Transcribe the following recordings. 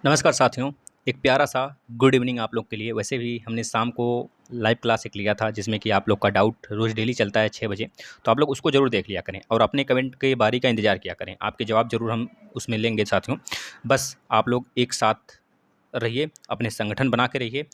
नमस्कार साथियों, एक प्यारा-सा गुड इवनिंग आप लोग के लिए। वैसे भी हमने शाम को लाइव क्लास एक लिया था जिसमें कि आप लोग का डाउट रोज़ डेली चलता है 6 बजे, तो आप लोग उसको ज़रूर देख लिया करें और अपने कमेंट के बारी का इंतज़ार किया करें। आपके जवाब ज़रूर हम उसमें लेंगे साथियों। बस आप लोग एक साथ रहिए, अपने संगठन बना के रहिए।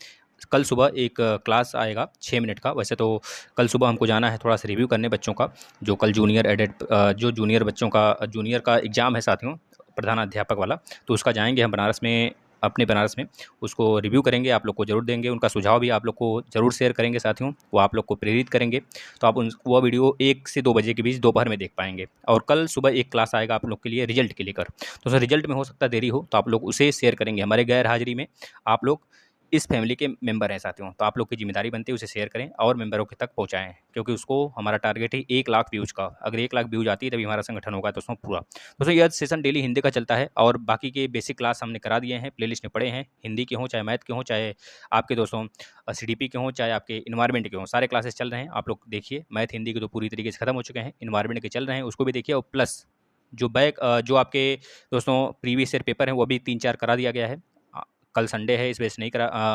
कल सुबह एक क्लास आएगा 6 मिनट का। वैसे तो कल सुबह हमको जाना है थोड़ा-सा रिव्यू करने बच्चों का, जो कल जो जूनियर बच्चों का जूनियर का एग्ज़ाम है साथियों, प्रधानाध्यापक वाला, तो उसका जाएँगे हम बनारस में, अपने बनारस में, उसको रिव्यू करेंगे, आप लोग को ज़रूर देंगे, उनका सुझाव भी आप लोग को ज़रूर शेयर करेंगे साथियों, वो आप लोग को प्रेरित करेंगे। तो आप उन वो वीडियो 1 से 2 बजे के बीच दोपहर में देख पाएँगे और कल सुबह एक क्लास आएगा आप लोग के लिए रिज़ल्ट के लेकर। तो सर रिज़ल्ट में हो सकता है देरी हो, तो आप लोग उसे शेयर करेंगे हमारे गैर हाज़िरी में। आप लोग इस फैमिली के मेंबर हैं साथियों, तो आप लोग की ज़िम्मेदारी बनती है उसे शेयर करें और मेंबरों के तक पहुँचाएँ, क्योंकि उसको हमारा टारगेट है 1 लाख व्यूज़ का। अगर 1 लाख व्यूज़ आती है तभी हमारा संगठन होगा दोस्तों पूरा। दोस्तों यह सेशन डेली हिंदी का चलता है और बाकी के बेसिक क्लास हमने करा दिए हैं, प्लेलिस्ट में पड़े हैं। हिंदी के हों, चाहे मैथ के हों, चाहे आपके दोस्तों सीडीपी के हों, चाहे आपके एनवायरनमेंट के हों, सारे क्लासेस चल रहे हैं। आप लोग देखिए, मैथ हिंदी के तो पूरी तरीके से खत्म हो चुके हैं, एनवायरनमेंट के चल रहे हैं, उसको भी देखिए और प्लस जो आपके दोस्तों प्रीवियस ईयर पेपर हैं वो भी 3-4 करा दिया गया है। अ, कल संडे है, इस वजह से नहीं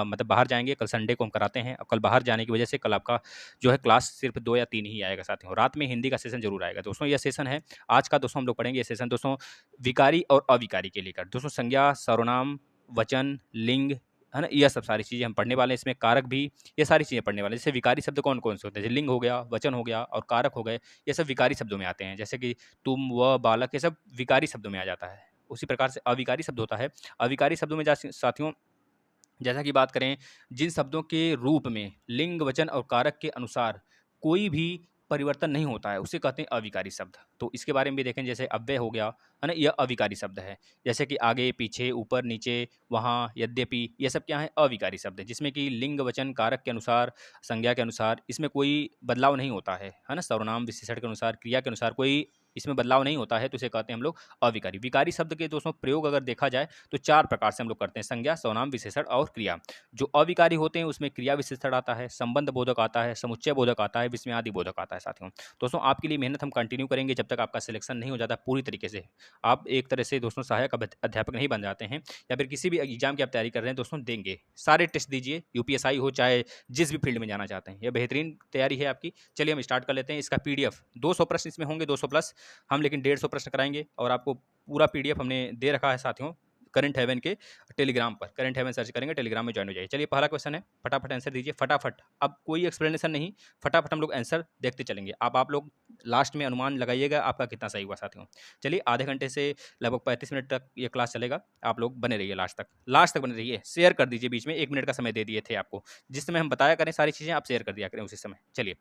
मतलब बाहर जाएँगे, कल संडे को हम कराते हैं और कल बाहर जाने की वजह से कल आपका जो है क्लास सिर्फ 2 या 3 ही आएगा साथियों। रात में हिंदी का सेशन ज़रूर आएगा। दोस्तों यह सेशन है आज का, दोस्तों हम लोग पढ़ेंगे ये सेशन दोस्तों विकारी और अविकारी के लेकर। दोस्तों संज्ञा, सर्वनाम, वचन, लिंग, है ना? यह सब सारी चीज़ें हम पढ़ने वाले हैं इसमें, कारक भी, ये सारी चीज़ें पढ़ने वाले हैं। जैसे विकारी शब्द कौन-कौन से होते हैं? जैसे लिंग हो गया, वचन हो गया और कारक हो गए, ये सब विकारी शब्दों में आते हैं। जैसे कि तुम, वह, बालक, ये सब विकारी शब्दों में आ जाता है। उसी प्रकार से अविकारी शब्द होता है। अविकारी शब्दों में जा साथियों, जैसा कि बात करें, जिन शब्दों के रूप में लिंग, वचन और कारक के अनुसार कोई भी परिवर्तन नहीं होता है, उसे कहते हैं अविकारी शब्द। तो इसके बारे में भी देखें, जैसे अव्यय हो गया, है ना? यह अविकारी शब्द है। जैसे कि आगे, पीछे, ऊपर, नीचे, वहाँ, यद्यपि, ये सब क्या है? अविकारी शब्द है, जिसमें कि लिंग, वचन, कारक के अनुसार, संज्ञा के अनुसार इसमें कोई बदलाव नहीं होता है ना? सर्वनाम, विशेषण के अनुसार, क्रिया के अनुसार कोई इसमें बदलाव नहीं होता है, तो इसे कहते हैं हम लोग अविकारी। विकारी शब्द के दोस्तों प्रयोग अगर देखा जाए तो 4 प्रकार से हम लोग करते हैं: संज्ञा, सर्वनाम, विशेषण और क्रिया। जो अविकारी होते हैं उसमें क्रिया विशेषण आता है, संबंध बोधक आता है, समुच्चय बोधक आता है, विस्मयादि बोधक आता है साथियों। दोस्तों आपके लिए मेहनत हम कंटिन्यू करेंगे जब तक आपका सिलेक्शन नहीं हो जाता पूरी तरीके से। आप एक तरह से दोस्तों सहायक अध्यापक नहीं बन जाते हैं, या फिर किसी भी एग्जाम की आप तैयारी कर रहे हैं दोस्तों, देंगे सारे टेस्ट दीजिए, यूपीएसआई हो चाहे जिस भी फील्ड में जाना चाहते हैं, यह बेहतरीन तैयारी है आपकी। चलिए हम स्टार्ट कर लेते हैं। इसका पीडीएफ 200 प्रश्न इसमें होंगे, 200 प्लस, हम लेकिन 150 प्रश्न कराएंगे और आपको पूरा पीडीएफ हमने दे रखा है साथियों करंट हेवन के टेलीग्राम पर। करंट हेवन सर्च करेंगे, टेलीग्राम में ज्वाइन हो जाइए। चलिए पहला क्वेश्चन है, फटाफट आंसर दीजिए, फटाफट। अब कोई एक्सप्लेनेशन नहीं, फटाफट हम लोग आंसर देखते चलेंगे। अब आप लोग लास्ट में अनुमान लगाइएगा आपका कितना सही हुआ साथियों। चलिए आधे घंटे से लगभग 35 मिनट तक ये क्लास चलेगा, आप लोग बने रहिए लास्ट तक बने रहिए। शेयर कर दीजिए, बीच में 1 मिनट का समय दे दिए थे आपको, जिस समय हम बताया करें सारी चीज़ें, आप शेयर कर दिया करें उसी समय। चलिए,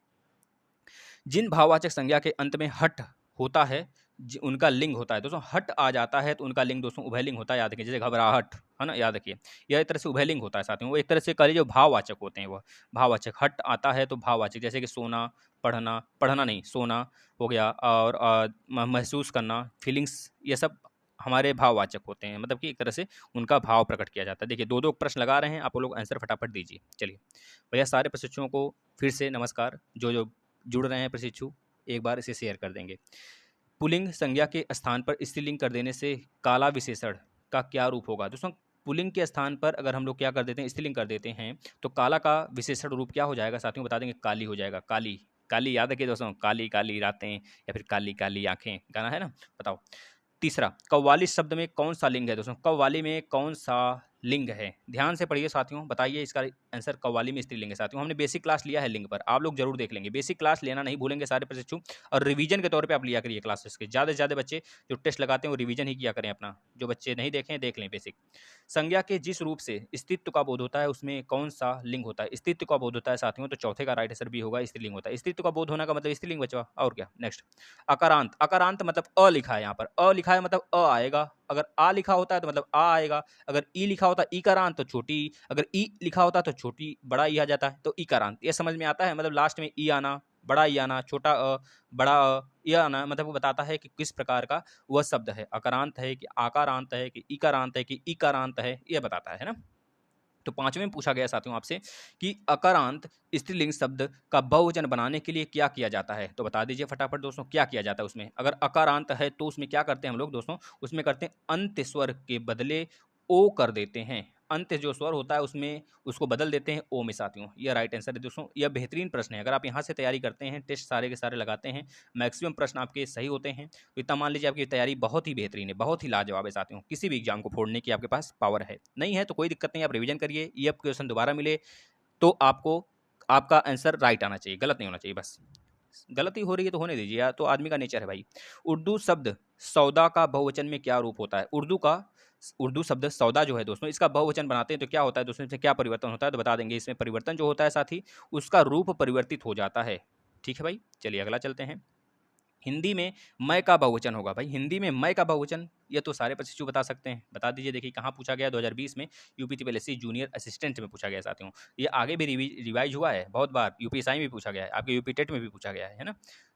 जिन भाववाचक संज्ञा के अंत में हट होता है, उनका लिंग होता है। दोस्तों हट आ जाता है तो उनका लिंग दोस्तों उभयलिंग होता है, याद रखिए। जैसे घबराहट, है ना? याद रखिए, यह एक तरह से उभयलिंग होता है साथियों। वो एक तरह से कह लीजिए जो भाववाचक होते हैं, वह भाववाचक। हट आता है तो भाववाचक, जैसे कि सोना, पढ़ना, पढ़ना नहीं सोना हो गया, और महसूस करना, फीलिंग्स, ये सब हमारे भाववाचक होते हैं। मतलब कि एक तरह से उनका भाव प्रकट किया जाता है। देखिए 2-2 प्रश्न लगा रहे हैं, आप लोग आंसर फटाफट दीजिए। चलिए भैया, सारे प्रशिक्षुओं को फिर से नमस्कार। जो जुड़ रहे हैं प्रशिक्षु, एक बार इसे शेयर कर देंगे। पुल्लिंग संज्ञा के स्थान पर स्त्रीलिंग कर देने से काला विशेषण का क्या रूप होगा? दोस्तों पुल्लिंग के स्थान पर अगर हम लोग क्या कर देते हैं, स्त्रीलिंग कर देते हैं, तो काला का विशेषण रूप क्या हो जाएगा साथियों? बता देंगे, काली हो जाएगा। काली, काली याद रखिए दोस्तों, काली काली रातें या फिर काली काली आंखें, गाना है ना? बताओ। तीसरा, कव्वाली शब्द में कौन सा लिंग है? दोस्तों कव्वाली में कौन सा लिंग है? ध्यान से पढ़िए साथियों, बताइए इसका आंसर। कव्वाली में स्त्रीलिंग है साथियों। हमने बेसिक क्लास लिया है लिंग पर, आप लोग जरूर देख लेंगे। बेसिक क्लास लेना नहीं भूलेंगे सारे प्रशिक्षु, और रिवीजन के तौर पे आप लिया करिए क्लासेस के। ज़्यादा से ज़्यादा बच्चे जो टेस्ट लगाते हैं वो रिवीजन ही किया करें अपना। जो बच्चे नहीं देखें देख लें बेसिक। संज्ञा के जिस रूप से अस्तित्व का बोध होता है उसमें कौन सा लिंग होता है? अस्तित्व का बोध होता है साथियों, तो चौथे का राइट आंसर भी होगा, स्त्रीलिंग होता है। अस्तित्व का बोध होने का मतलब स्त्रीलिंग बचा, और क्या। नेक्स्ट, अकारांत। अकारांत मतलब अ लिखा है, यहाँ पर अ लिखा है मतलब अ आएगा। अगर आ लिखा होता है तो मतलब आ आएगा। अगर ई लिखा होता है ईकारांत तो छोटी ई। अगर ई लिखा होता है तो छोटी बड़ा ई आ जाता है, तो ईकारांत। ये समझ में आता है, मतलब लास्ट में ई आना, बड़ा ई आना, छोटा बड़ा यह आना, मतलब वो बताता है कि किस प्रकार का वह शब्द है। अकारांत है कि आकारांत है कि इकारांत है कि ईकारांत है, यह बताता है ना? तो 5वें में पूछा गया साथियों आपसे कि अकारांत स्त्रीलिंग शब्द का बहुवचन बनाने के लिए क्या किया जाता है? तो बता दीजिए फटाफट दोस्तों, क्या किया जाता है उसमें? अगर अकारांत है तो उसमें क्या करते हैं हम लोग दोस्तों? उसमें करते हैं अंत्य स्वर के बदले ओ कर देते हैं, अंत जो स्वर होता है उसमें उसको बदल देते हैं ओ में साथियों। यह राइट आंसर है दोस्तों। यह बेहतरीन प्रश्न है, अगर आप यहाँ से तैयारी करते हैं, टेस्ट सारे के सारे लगाते हैं, मैक्सिमम प्रश्न आपके सही होते हैं, तो इतना मान लीजिए आपकी तैयारी बहुत ही बेहतरीन है, बहुत ही लाजवाब है साथियों। किसी भी एग्जाम को फोड़ने की आपके पास पावर है, नहीं है तो कोई दिक्कत नहीं, आप रिवीजन करिए, ये क्वेश्चन दोबारा मिले तो आपको आपका आंसर राइट आना चाहिए, गलत नहीं होना चाहिए बस। गलती हो रही है तो होने दीजिए यार, तो आदमी का नेचर है भाई। उर्दू शब्द सौदा का बहुवचन में क्या रूप होता है? उर्दू शब्द सौदा जो है दोस्तों, इसका बहुवचन बनाते हैं तो क्या होता है दोस्तों, इसमें क्या परिवर्तन होता है तो बता देंगे। इसमें परिवर्तन जो होता है साथी, उसका रूप परिवर्तित हो जाता है। ठीक है भाई, चलिए अगला चलते हैं। हिंदी में मैं का बहुवचन होगा भाई, हिंदी में मैं का बहुवचन, ये तो सारे प्रशिक्षु बता सकते हैं, बता दीजिए। देखिए कहाँ पूछा गया, 2020 में यूपीपीएससी जूनियर असिस्टेंट में पूछा गया साथियों। ये आगे भी रिवाइज हुआ है बहुत बार, यूपीएसआई में भी पूछा गया है, आपके यूपी टेट में भी पूछा गया है ना।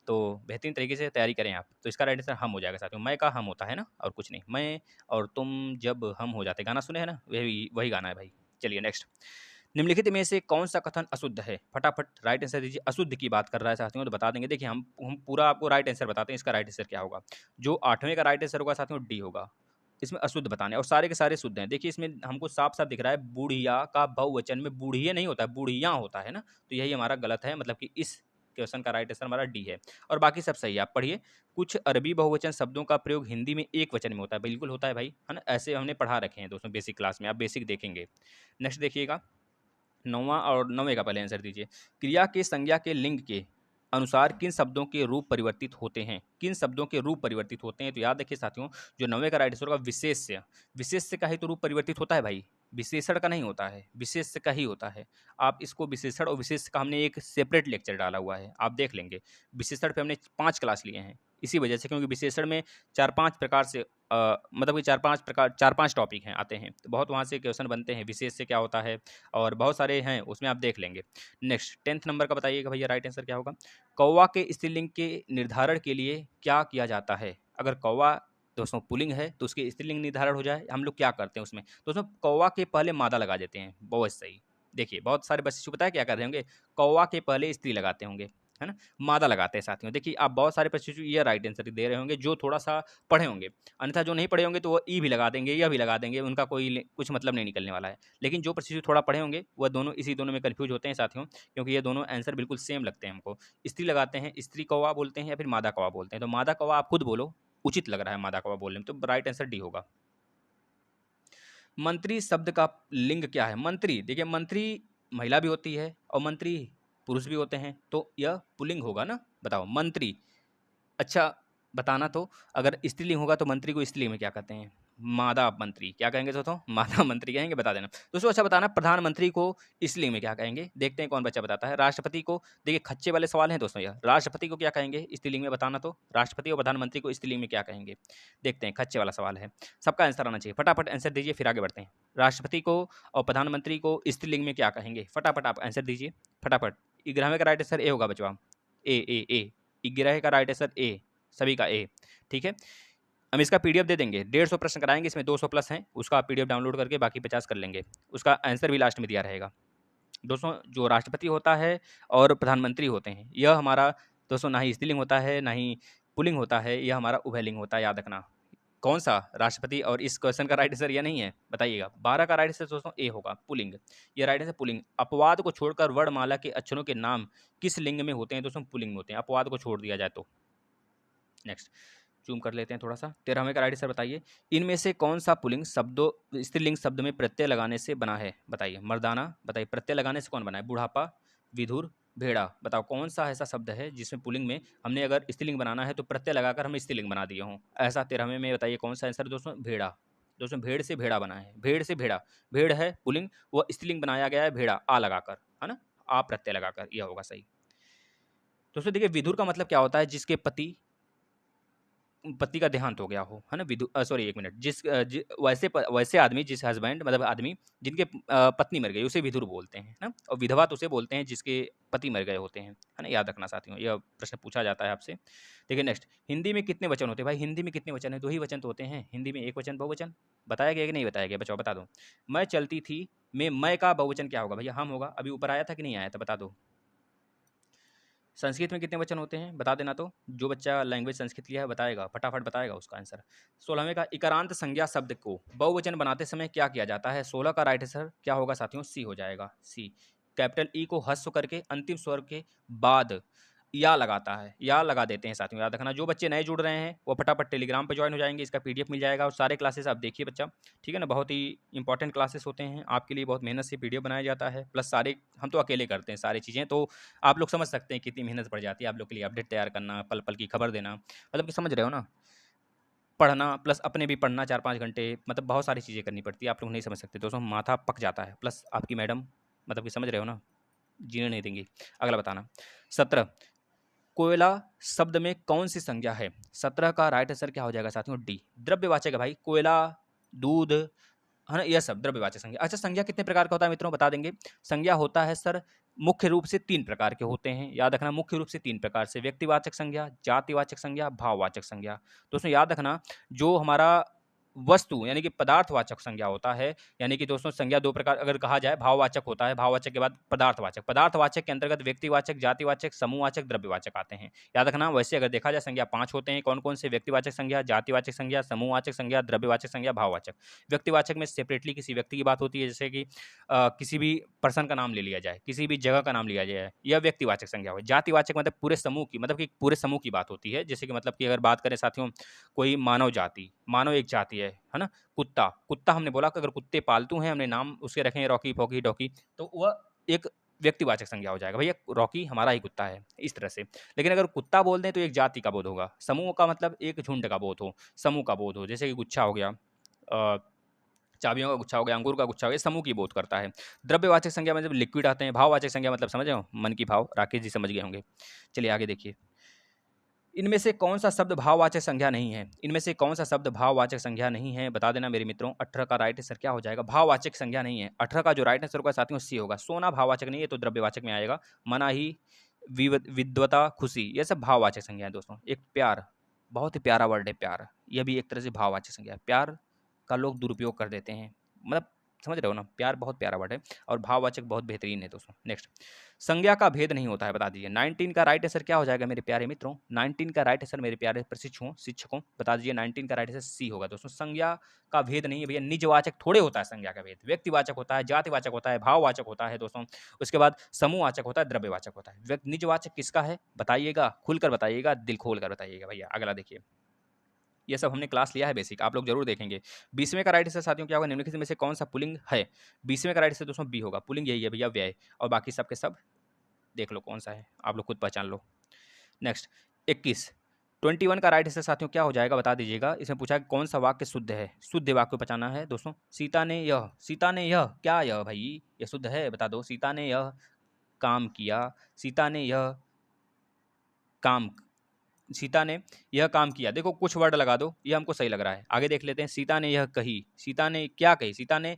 तो बेहतरीन तरीके से तैयारी करें आप। तो इसका राइट आंसर हम हो जाएगा साथियों। मैं का हम होता है ना, और कुछ नहीं। मैं और तुम जब हम हो जाते, गाना सुने है ना, वही वही गाना है भाई। चलिए नेक्स्ट। निम्नलिखित में से कौन सा कथन अशुद्ध है? फटाफट राइट आंसर दीजिए। अशुद्ध की बात कर रहा है साथियों तो बता देंगे। देखिए हम पूरा आपको राइट आंसर बताते हैं, इसका राइट आंसर क्या होगा। जो 8वें का राइट आंसर होगा साथियों डी होगा। इसमें अशुद्ध बताने, और सारे के सारे शुद्ध हैं। देखिए इसमें हमको साफ साफ दिख रहा है, बूढ़िया का बहुवचन में बूढ़िया नहीं होता है, बूढ़िया होता है ना, तो यही हमारा गलत है, मतलब कि इस क्वेश्चन का राइट आंसर हमारा डी है। और बाकी सब सही है, आप पढ़िए। कुछ अरबी बहुवचन शब्दों का प्रयोग हिंदी में एक वचन में होता है, बिल्कुल होता है भाई, है ना, ऐसे हमने पढ़ा रखे हैं दोस्तों बेसिक क्लास में, आप बेसिक देखेंगे। नेक्स्ट देखिएगा, 9वां और 9वें का पहले आंसर दीजिए। क्रिया के संज्ञा के लिंग के अनुसार किन शब्दों के रूप परिवर्तित होते हैं? किन शब्दों के रूप परिवर्तित होते हैं? तो याद रखिए साथियों, जो 9वें का राइट आंसर होगा विशेष्य। विशेष्य का ही तो रूप परिवर्तित होता है भाई, विशेषण का नहीं होता है, विशेष्य का ही होता है। आप इसको विशेषण और विशेष्य का हमने एक सेपरेट लेक्चर डाला हुआ है, आप देख लेंगे। विशेषण पे हमने 5 क्लास लिए हैं, इसी वजह से, क्योंकि विशेषण में 4-5 प्रकार से मतलब कि 4-5 टॉपिक हैं आते हैं, तो बहुत वहाँ से क्वेश्चन बनते हैं, विशेष से क्या होता है, और बहुत सारे हैं उसमें, आप देख लेंगे। नेक्स्ट 10th नंबर का बताइएगा भैया, राइट आंसर क्या होगा। कौवा के स्त्रीलिंग के निर्धारण के लिए क्या किया जाता है? अगर कौवा दोस्तों पुल्लिंग है तो उसके स्त्रीलिंग निर्धारण हो जाए, हम लोग क्या करते हैं उसमें दोस्तों, कौवा के पहले मादा लगा देते हैं। बहुत सही। देखिए बहुत सारे बच्चे पता है क्या कर रहे होंगे, कौवा के पहले स्त्री लगाते होंगे, है ना, मादा लगाते हैं साथियों। देखिए आप बहुत सारे बच्चे ये राइट आंसर दे रहे होंगे जो थोड़ा सा पढ़े होंगे, अन्यथा जो नहीं पढ़े होंगे तो वो ई भी लगा देंगे, या भी लगा देंगे, उनका कोई कुछ मतलब नहीं निकलने वाला है। लेकिन जो प्रशिक्षु थोड़ा पढ़े होंगे वह दोनों इसी दोनों में कन्फ्यूज होते हैं साथियों, क्योंकि ये दोनों आंसर बिल्कुल सेम लगते हैं हमको। स्त्री लगाते हैं, स्त्री कौवा बोलते हैं, या फिर मादा कौवा बोलते हैं। तो मादा कौवा आप खुद बोलो, उचित लग रहा है मादा कौवा बोलने में, तो राइट आंसर डी होगा। मंत्री शब्द का लिंग क्या है? मंत्री, देखिए मंत्री महिला भी होती है और मंत्री पुरुष भी होते हैं, तो यह पुल्लिंग होगा ना। बताओ मंत्री। अच्छा बताना तो, अगर स्त्रीलिंग होगा तो मंत्री को स्त्रीलिंग में क्या कहते हैं? मादा मंत्री। क्या कहेंगे दोस्तों? मादा मंत्री कहेंगे, बता देना दोस्तों। अच्छा बताना प्रधानमंत्री को स्त्रीलिंग में क्या कहेंगे? देखते हैं कौन बच्चा बताता है। राष्ट्रपति को, देखिए खच्चे वाले सवाल हैं दोस्तों यह। राष्ट्रपति को क्या कहेंगे स्त्रीलिंग में? बताना तो, राष्ट्रपति और प्रधानमंत्री को स्त्रीलिंग में क्या कहेंगे? देखते हैं, खच्चे वाला सवाल है, सबका आंसर आना चाहिए। फटाफट आंसर दीजिए, फिर आगे बढ़ते हैं। राष्ट्रपति को और प्रधानमंत्री को स्त्रीलिंग में क्या कहेंगे? फटाफट आप आंसर दीजिए, फटाफट। 11वें का राइट आंसर ए होगा बचवा, ए। 11 का राइट आंसर ए, सभी का ए। ठीक है, हम इसका पीडीएफ दे देंगे, 150 प्रश्न कराएंगे, इसमें 200 प्लस हैं, उसका आप पीडीएफ डाउनलोड करके बाकी 50 कर लेंगे। उसका आंसर भी लास्ट में दिया रहेगा दोस्तों। जो राष्ट्रपति होता है और प्रधानमंत्री होते हैं, यह हमारा दोस्तों ना ही स्त्रीलिंग होता है ना ही पुल्लिंग होता है, यह हमारा उभयलिंग होता है, याद रखना। कौन सा? राष्ट्रपति। और इस क्वेश्चन का राइट आंसर यह नहीं है, बताइएगा। 12 का राइट आंसर दोस्तों ए होगा, पुल्लिंग। यह राइट आंसर पुल्लिंग। अपवाद को छोड़कर वर्णमाला के अक्षरों के नाम किस लिंग में होते हैं दोस्तों? पुल्लिंग में होते हैं, अपवाद को छोड़ दिया जाए तो। नेक्स्ट जूम कर लेते हैं थोड़ा सा। 13वें का राइट आंसर बताइए। इनमें से कौन सा पुल्लिंग शब्दों स्त्रीलिंग शब्द में प्रत्यय लगाने से बना है? बताइए। मर्दाना, बताइए प्रत्यय लगाने से कौन बना है? बुढ़ापा, विधुर, भेड़ा। बताओ कौन सा ऐसा शब्द है जिसमें पुल्लिंग में हमने अगर स्त्रीलिंग बनाना है तो प्रत्यय लगाकर हम स्त्रीलिंग बना दिए हों? ऐसा 13वें में बताइए कौन सा आंसर दोस्तों? भेड़ा। दोस्तों भेड़ से भेड़ा बना है, भेड़ से भेड़ा। भेड़ है पुल्लिंग, वह स्त्रीलिंग बनाया गया है भेड़ा, आ लगाकर, है ना, आ प्रत्यय लगाकर, यह होगा सही। दोस्तों देखिए विधुर का मतलब क्या होता है? जिसके पति का देहांत हो गया हो, है ना, सॉरी एक मिनट, वैसे आदमी, जिस हस्बैंड मतलब आदमी जिनके पत्नी मर गई, उसे विधुर बोलते हैं ना। और विधवा तो उसे बोलते हैं जिसके पति मर गए होते हैं, है ना, याद रखना साथियों, यह प्रश्न पूछा जाता है आपसे। देखिए नेक्स्ट, हिंदी में कितने वचन होते हैं? भाई हिंदी में कितने वचन है? 2 ही वचन तो होते हैं हिंदी में, एक वचन बहुवचन। बताया गया कि नहीं बताया गया बच्चों, बता दो। मैं चलती थी में मैं का बहुवचन क्या होगा भैया? हम होगा। अभी ऊपर आया था कि नहीं आया था, बता दो। संस्कृत में कितने वचन होते हैं बता देना। तो जो बच्चा लैंग्वेज संस्कृत लिया है बताएगा, फटाफट बताएगा उसका आंसर। 16वें का इकारांत संज्ञा शब्द को बहुवचन बनाते समय क्या किया जाता है? 16 का राइट आंसर क्या होगा साथियों? सी हो जाएगा, सी। कैपिटल ई को ह्रस्व करके अंतिम स्वर के बाद या लगाता है, या लगा देते हैं साथियों, याद रखना। जो बच्चे नए जुड़ रहे हैं वो फटाफट टेलीग्राम पे ज्वाइन हो जाएंगे, इसका पीडीएफ मिल जाएगा। और सारे क्लासेस आप देखिए बच्चा, ठीक है ना, बहुत ही इंपॉर्टेंट क्लासेस होते हैं आपके लिए, बहुत मेहनत से पीडीएफ बनाया जाता है। प्लस सारे हम तो अकेले करते हैं सारी चीज़ें, तो आप लोग समझ सकते हैं कितनी मेहनत पड़ जाती है आप लोग के लिए। अपडेट तैयार करना, पल पल की खबर देना, मतलब कि समझ रहे हो ना। पढ़ना प्लस अपने भी पढ़ना 4-5 घंटे, मतलब बहुत सारी चीज़ें करनी पड़ती है, आप लोग नहीं समझ सकते दोस्तों, माथा पक जाता है। प्लस आपकी मैडम, मतलब कि समझ रहे हो ना, जीने नहीं देंगी। अगला बताना। 17, कोयला शब्द में कौन सी संज्ञा है? 17 का राइट आंसर क्या हो जाएगा साथियों? डी। द्रव्यवाचक है भाई, कोयला, दूध, है ना, यह सब द्रव्यवाचक संज्ञा। अच्छा, संज्ञा कितने प्रकार का होता है मित्रों बता देंगे? संज्ञा होता है सर मुख्य रूप से 3 प्रकार के होते हैं, याद रखना, मुख्य रूप से 3 प्रकार से। व्यक्तिवाचक संज्ञा, जातिवाचक संज्ञा, भाववाचक संज्ञा। दोस्तों याद रखना, जो हमारा वस्तु यानी कि पदार्थवाचक संज्ञा होता है, यानी कि दोस्तों संज्ञा 2 प्रकार अगर कहा जाए, भाववाचक होता है, भाववाचक के बाद पदार्थवाचक। पदार्थवाचक के अंतर्गत व्यक्तिवाचक, जातिवाचक, समूहवाचक, द्रव्यवाचक आते हैं, याद रखना। वैसे अगर देखा जाए संज्ञा 5 होते हैं, कौन कौन से? व्यक्तिवाचक संज्ञा, जातिवाचक संज्ञा, समूहवाचक संज्ञा, द्रव्यवाचक संज्ञा, भाववाचक। व्यक्तिवाचक में सेपरेटली किसी व्यक्ति की बात होती है, जैसे कि किसी भी पर्सन का नाम ले लिया जाए, किसी भी जगह का नाम लिया जाए, यह व्यक्तिवाचक संज्ञा हो। जातिवाचक मतलब पूरे समूह की, मतलब कि पूरे समूह की बात होती है, जैसे कि मतलब कि अगर बात करें साथियों, कोई मानव जाति, मानव एक जाति है ना। कुत्ता, कुत्ता हमने बोला कि अगर कुत्ते पालतू हैं, हमने नाम उसके रखे हैं रॉकी, फॉकी, डॉकी, तो वह एक व्यक्तिवाचक संज्ञा हो जाएगा, भैया रॉकी हमारा ही कुत्ता है, इस तरह से। लेकिन अगर कुत्ता बोल दें तो एक जाति का बोध होगा। समूह का मतलब एक झुंड का बोध हो, समूह का बोध हो, जैसे कि गुच्छा हो गया, चाबियों का गुच्छा हो गया, अंगूर का गुच्छा हो गया, समूह की बोध करता है। द्रव्यवाचक संज्ञा में जब लिक्विड आते हैं। भाववाचक संज्ञा मतलब समझ रहे हो, मन की भाव, राकेश जी समझ गए होंगे। चलिए आगे देखिए, इनमें से कौन सा शब्द भाववाचक संज्ञा नहीं है? इनमें से कौन सा शब्द भाववाचक संज्ञा नहीं है बता देना मेरे मित्रों। 18 का राइट आंसर क्या हो जाएगा? भाववाचक संज्ञा नहीं है। 18 का जो राइट आंसर होगा साथियों सी होगा। सोना भाववाचक नहीं है, तो द्रव्यवाचक में आएगा। मनाही, विद्वता, खुशी, ये सब भाववाचक संज्ञा है दोस्तों। एक प्यार, बहुत ही प्यारा वर्ड है प्यार, यह भी एक तरह से भाववाचक संज्ञा है। प्यार का लोग दुरुपयोग कर देते हैं, मतलब समझ रहे हो ना, प्यार बहुत प्यारा वर्ड है, और भाववाचक बहुत बेहतरीन है दोस्तों। नेक्स्ट, संज्ञा का भेद नहीं होता है बता दीजिए। 19 का राइट आंसर क्या हो जाएगा मेरे प्यारे मित्रों? 19 का राइट आंसर मेरे प्यारे प्रशिक्षुओं, शिक्षकों, बता दीजिए। 19 का राइट आंसर सी होगा दोस्तों। संज्ञा का भेद नहीं है भैया, निजवाचक थोड़े होता है संज्ञा का भेद। व्यक्तिवाचक होता है, जातिवाचक होता है, भाववाचक होता है दोस्तों, उसके बाद समूहवाचक होता है, द्रव्यवाचक होता है। निजवाचक किसका है बताइएगा, खुलकर बताइएगा, दिल खोल कर बताइएगा भैया। अगला देखिए, ये सब हमने क्लास लिया है बेसिक, आप लोग जरूर देखेंगे। 20वें का राइट आंसर साथियों क्या होगा? निम्नलिखित में से कौन सा पुल्लिंग है? 20वें का राइट आंसर दोस्तों बी होगा। पुल्लिंग यही है भैया, व्यय, और बाकी सब के सब देख लो कौन सा है, आप लोग खुद पहचान लो। नेक्स्ट, 21, 21 का राइट आंसर साथियों क्या हो जाएगा बता दीजिएगा। इसमें पूछा है कौन सा वाक्य शुद्ध है? शुद्ध वाक्य पहचाना है दोस्तों। सीता ने यह, सीता ने यह, क्या यह भाई, यह शुद्ध है बता दो। सीता ने यह काम किया, सीता ने यह काम, सीता ने यह काम किया। देखो कुछ वर्ड लगा दो, ये हमको सही लग रहा है। आगे देख लेते हैं। सीता ने यह कही, सीता ने क्या कही? सीता ने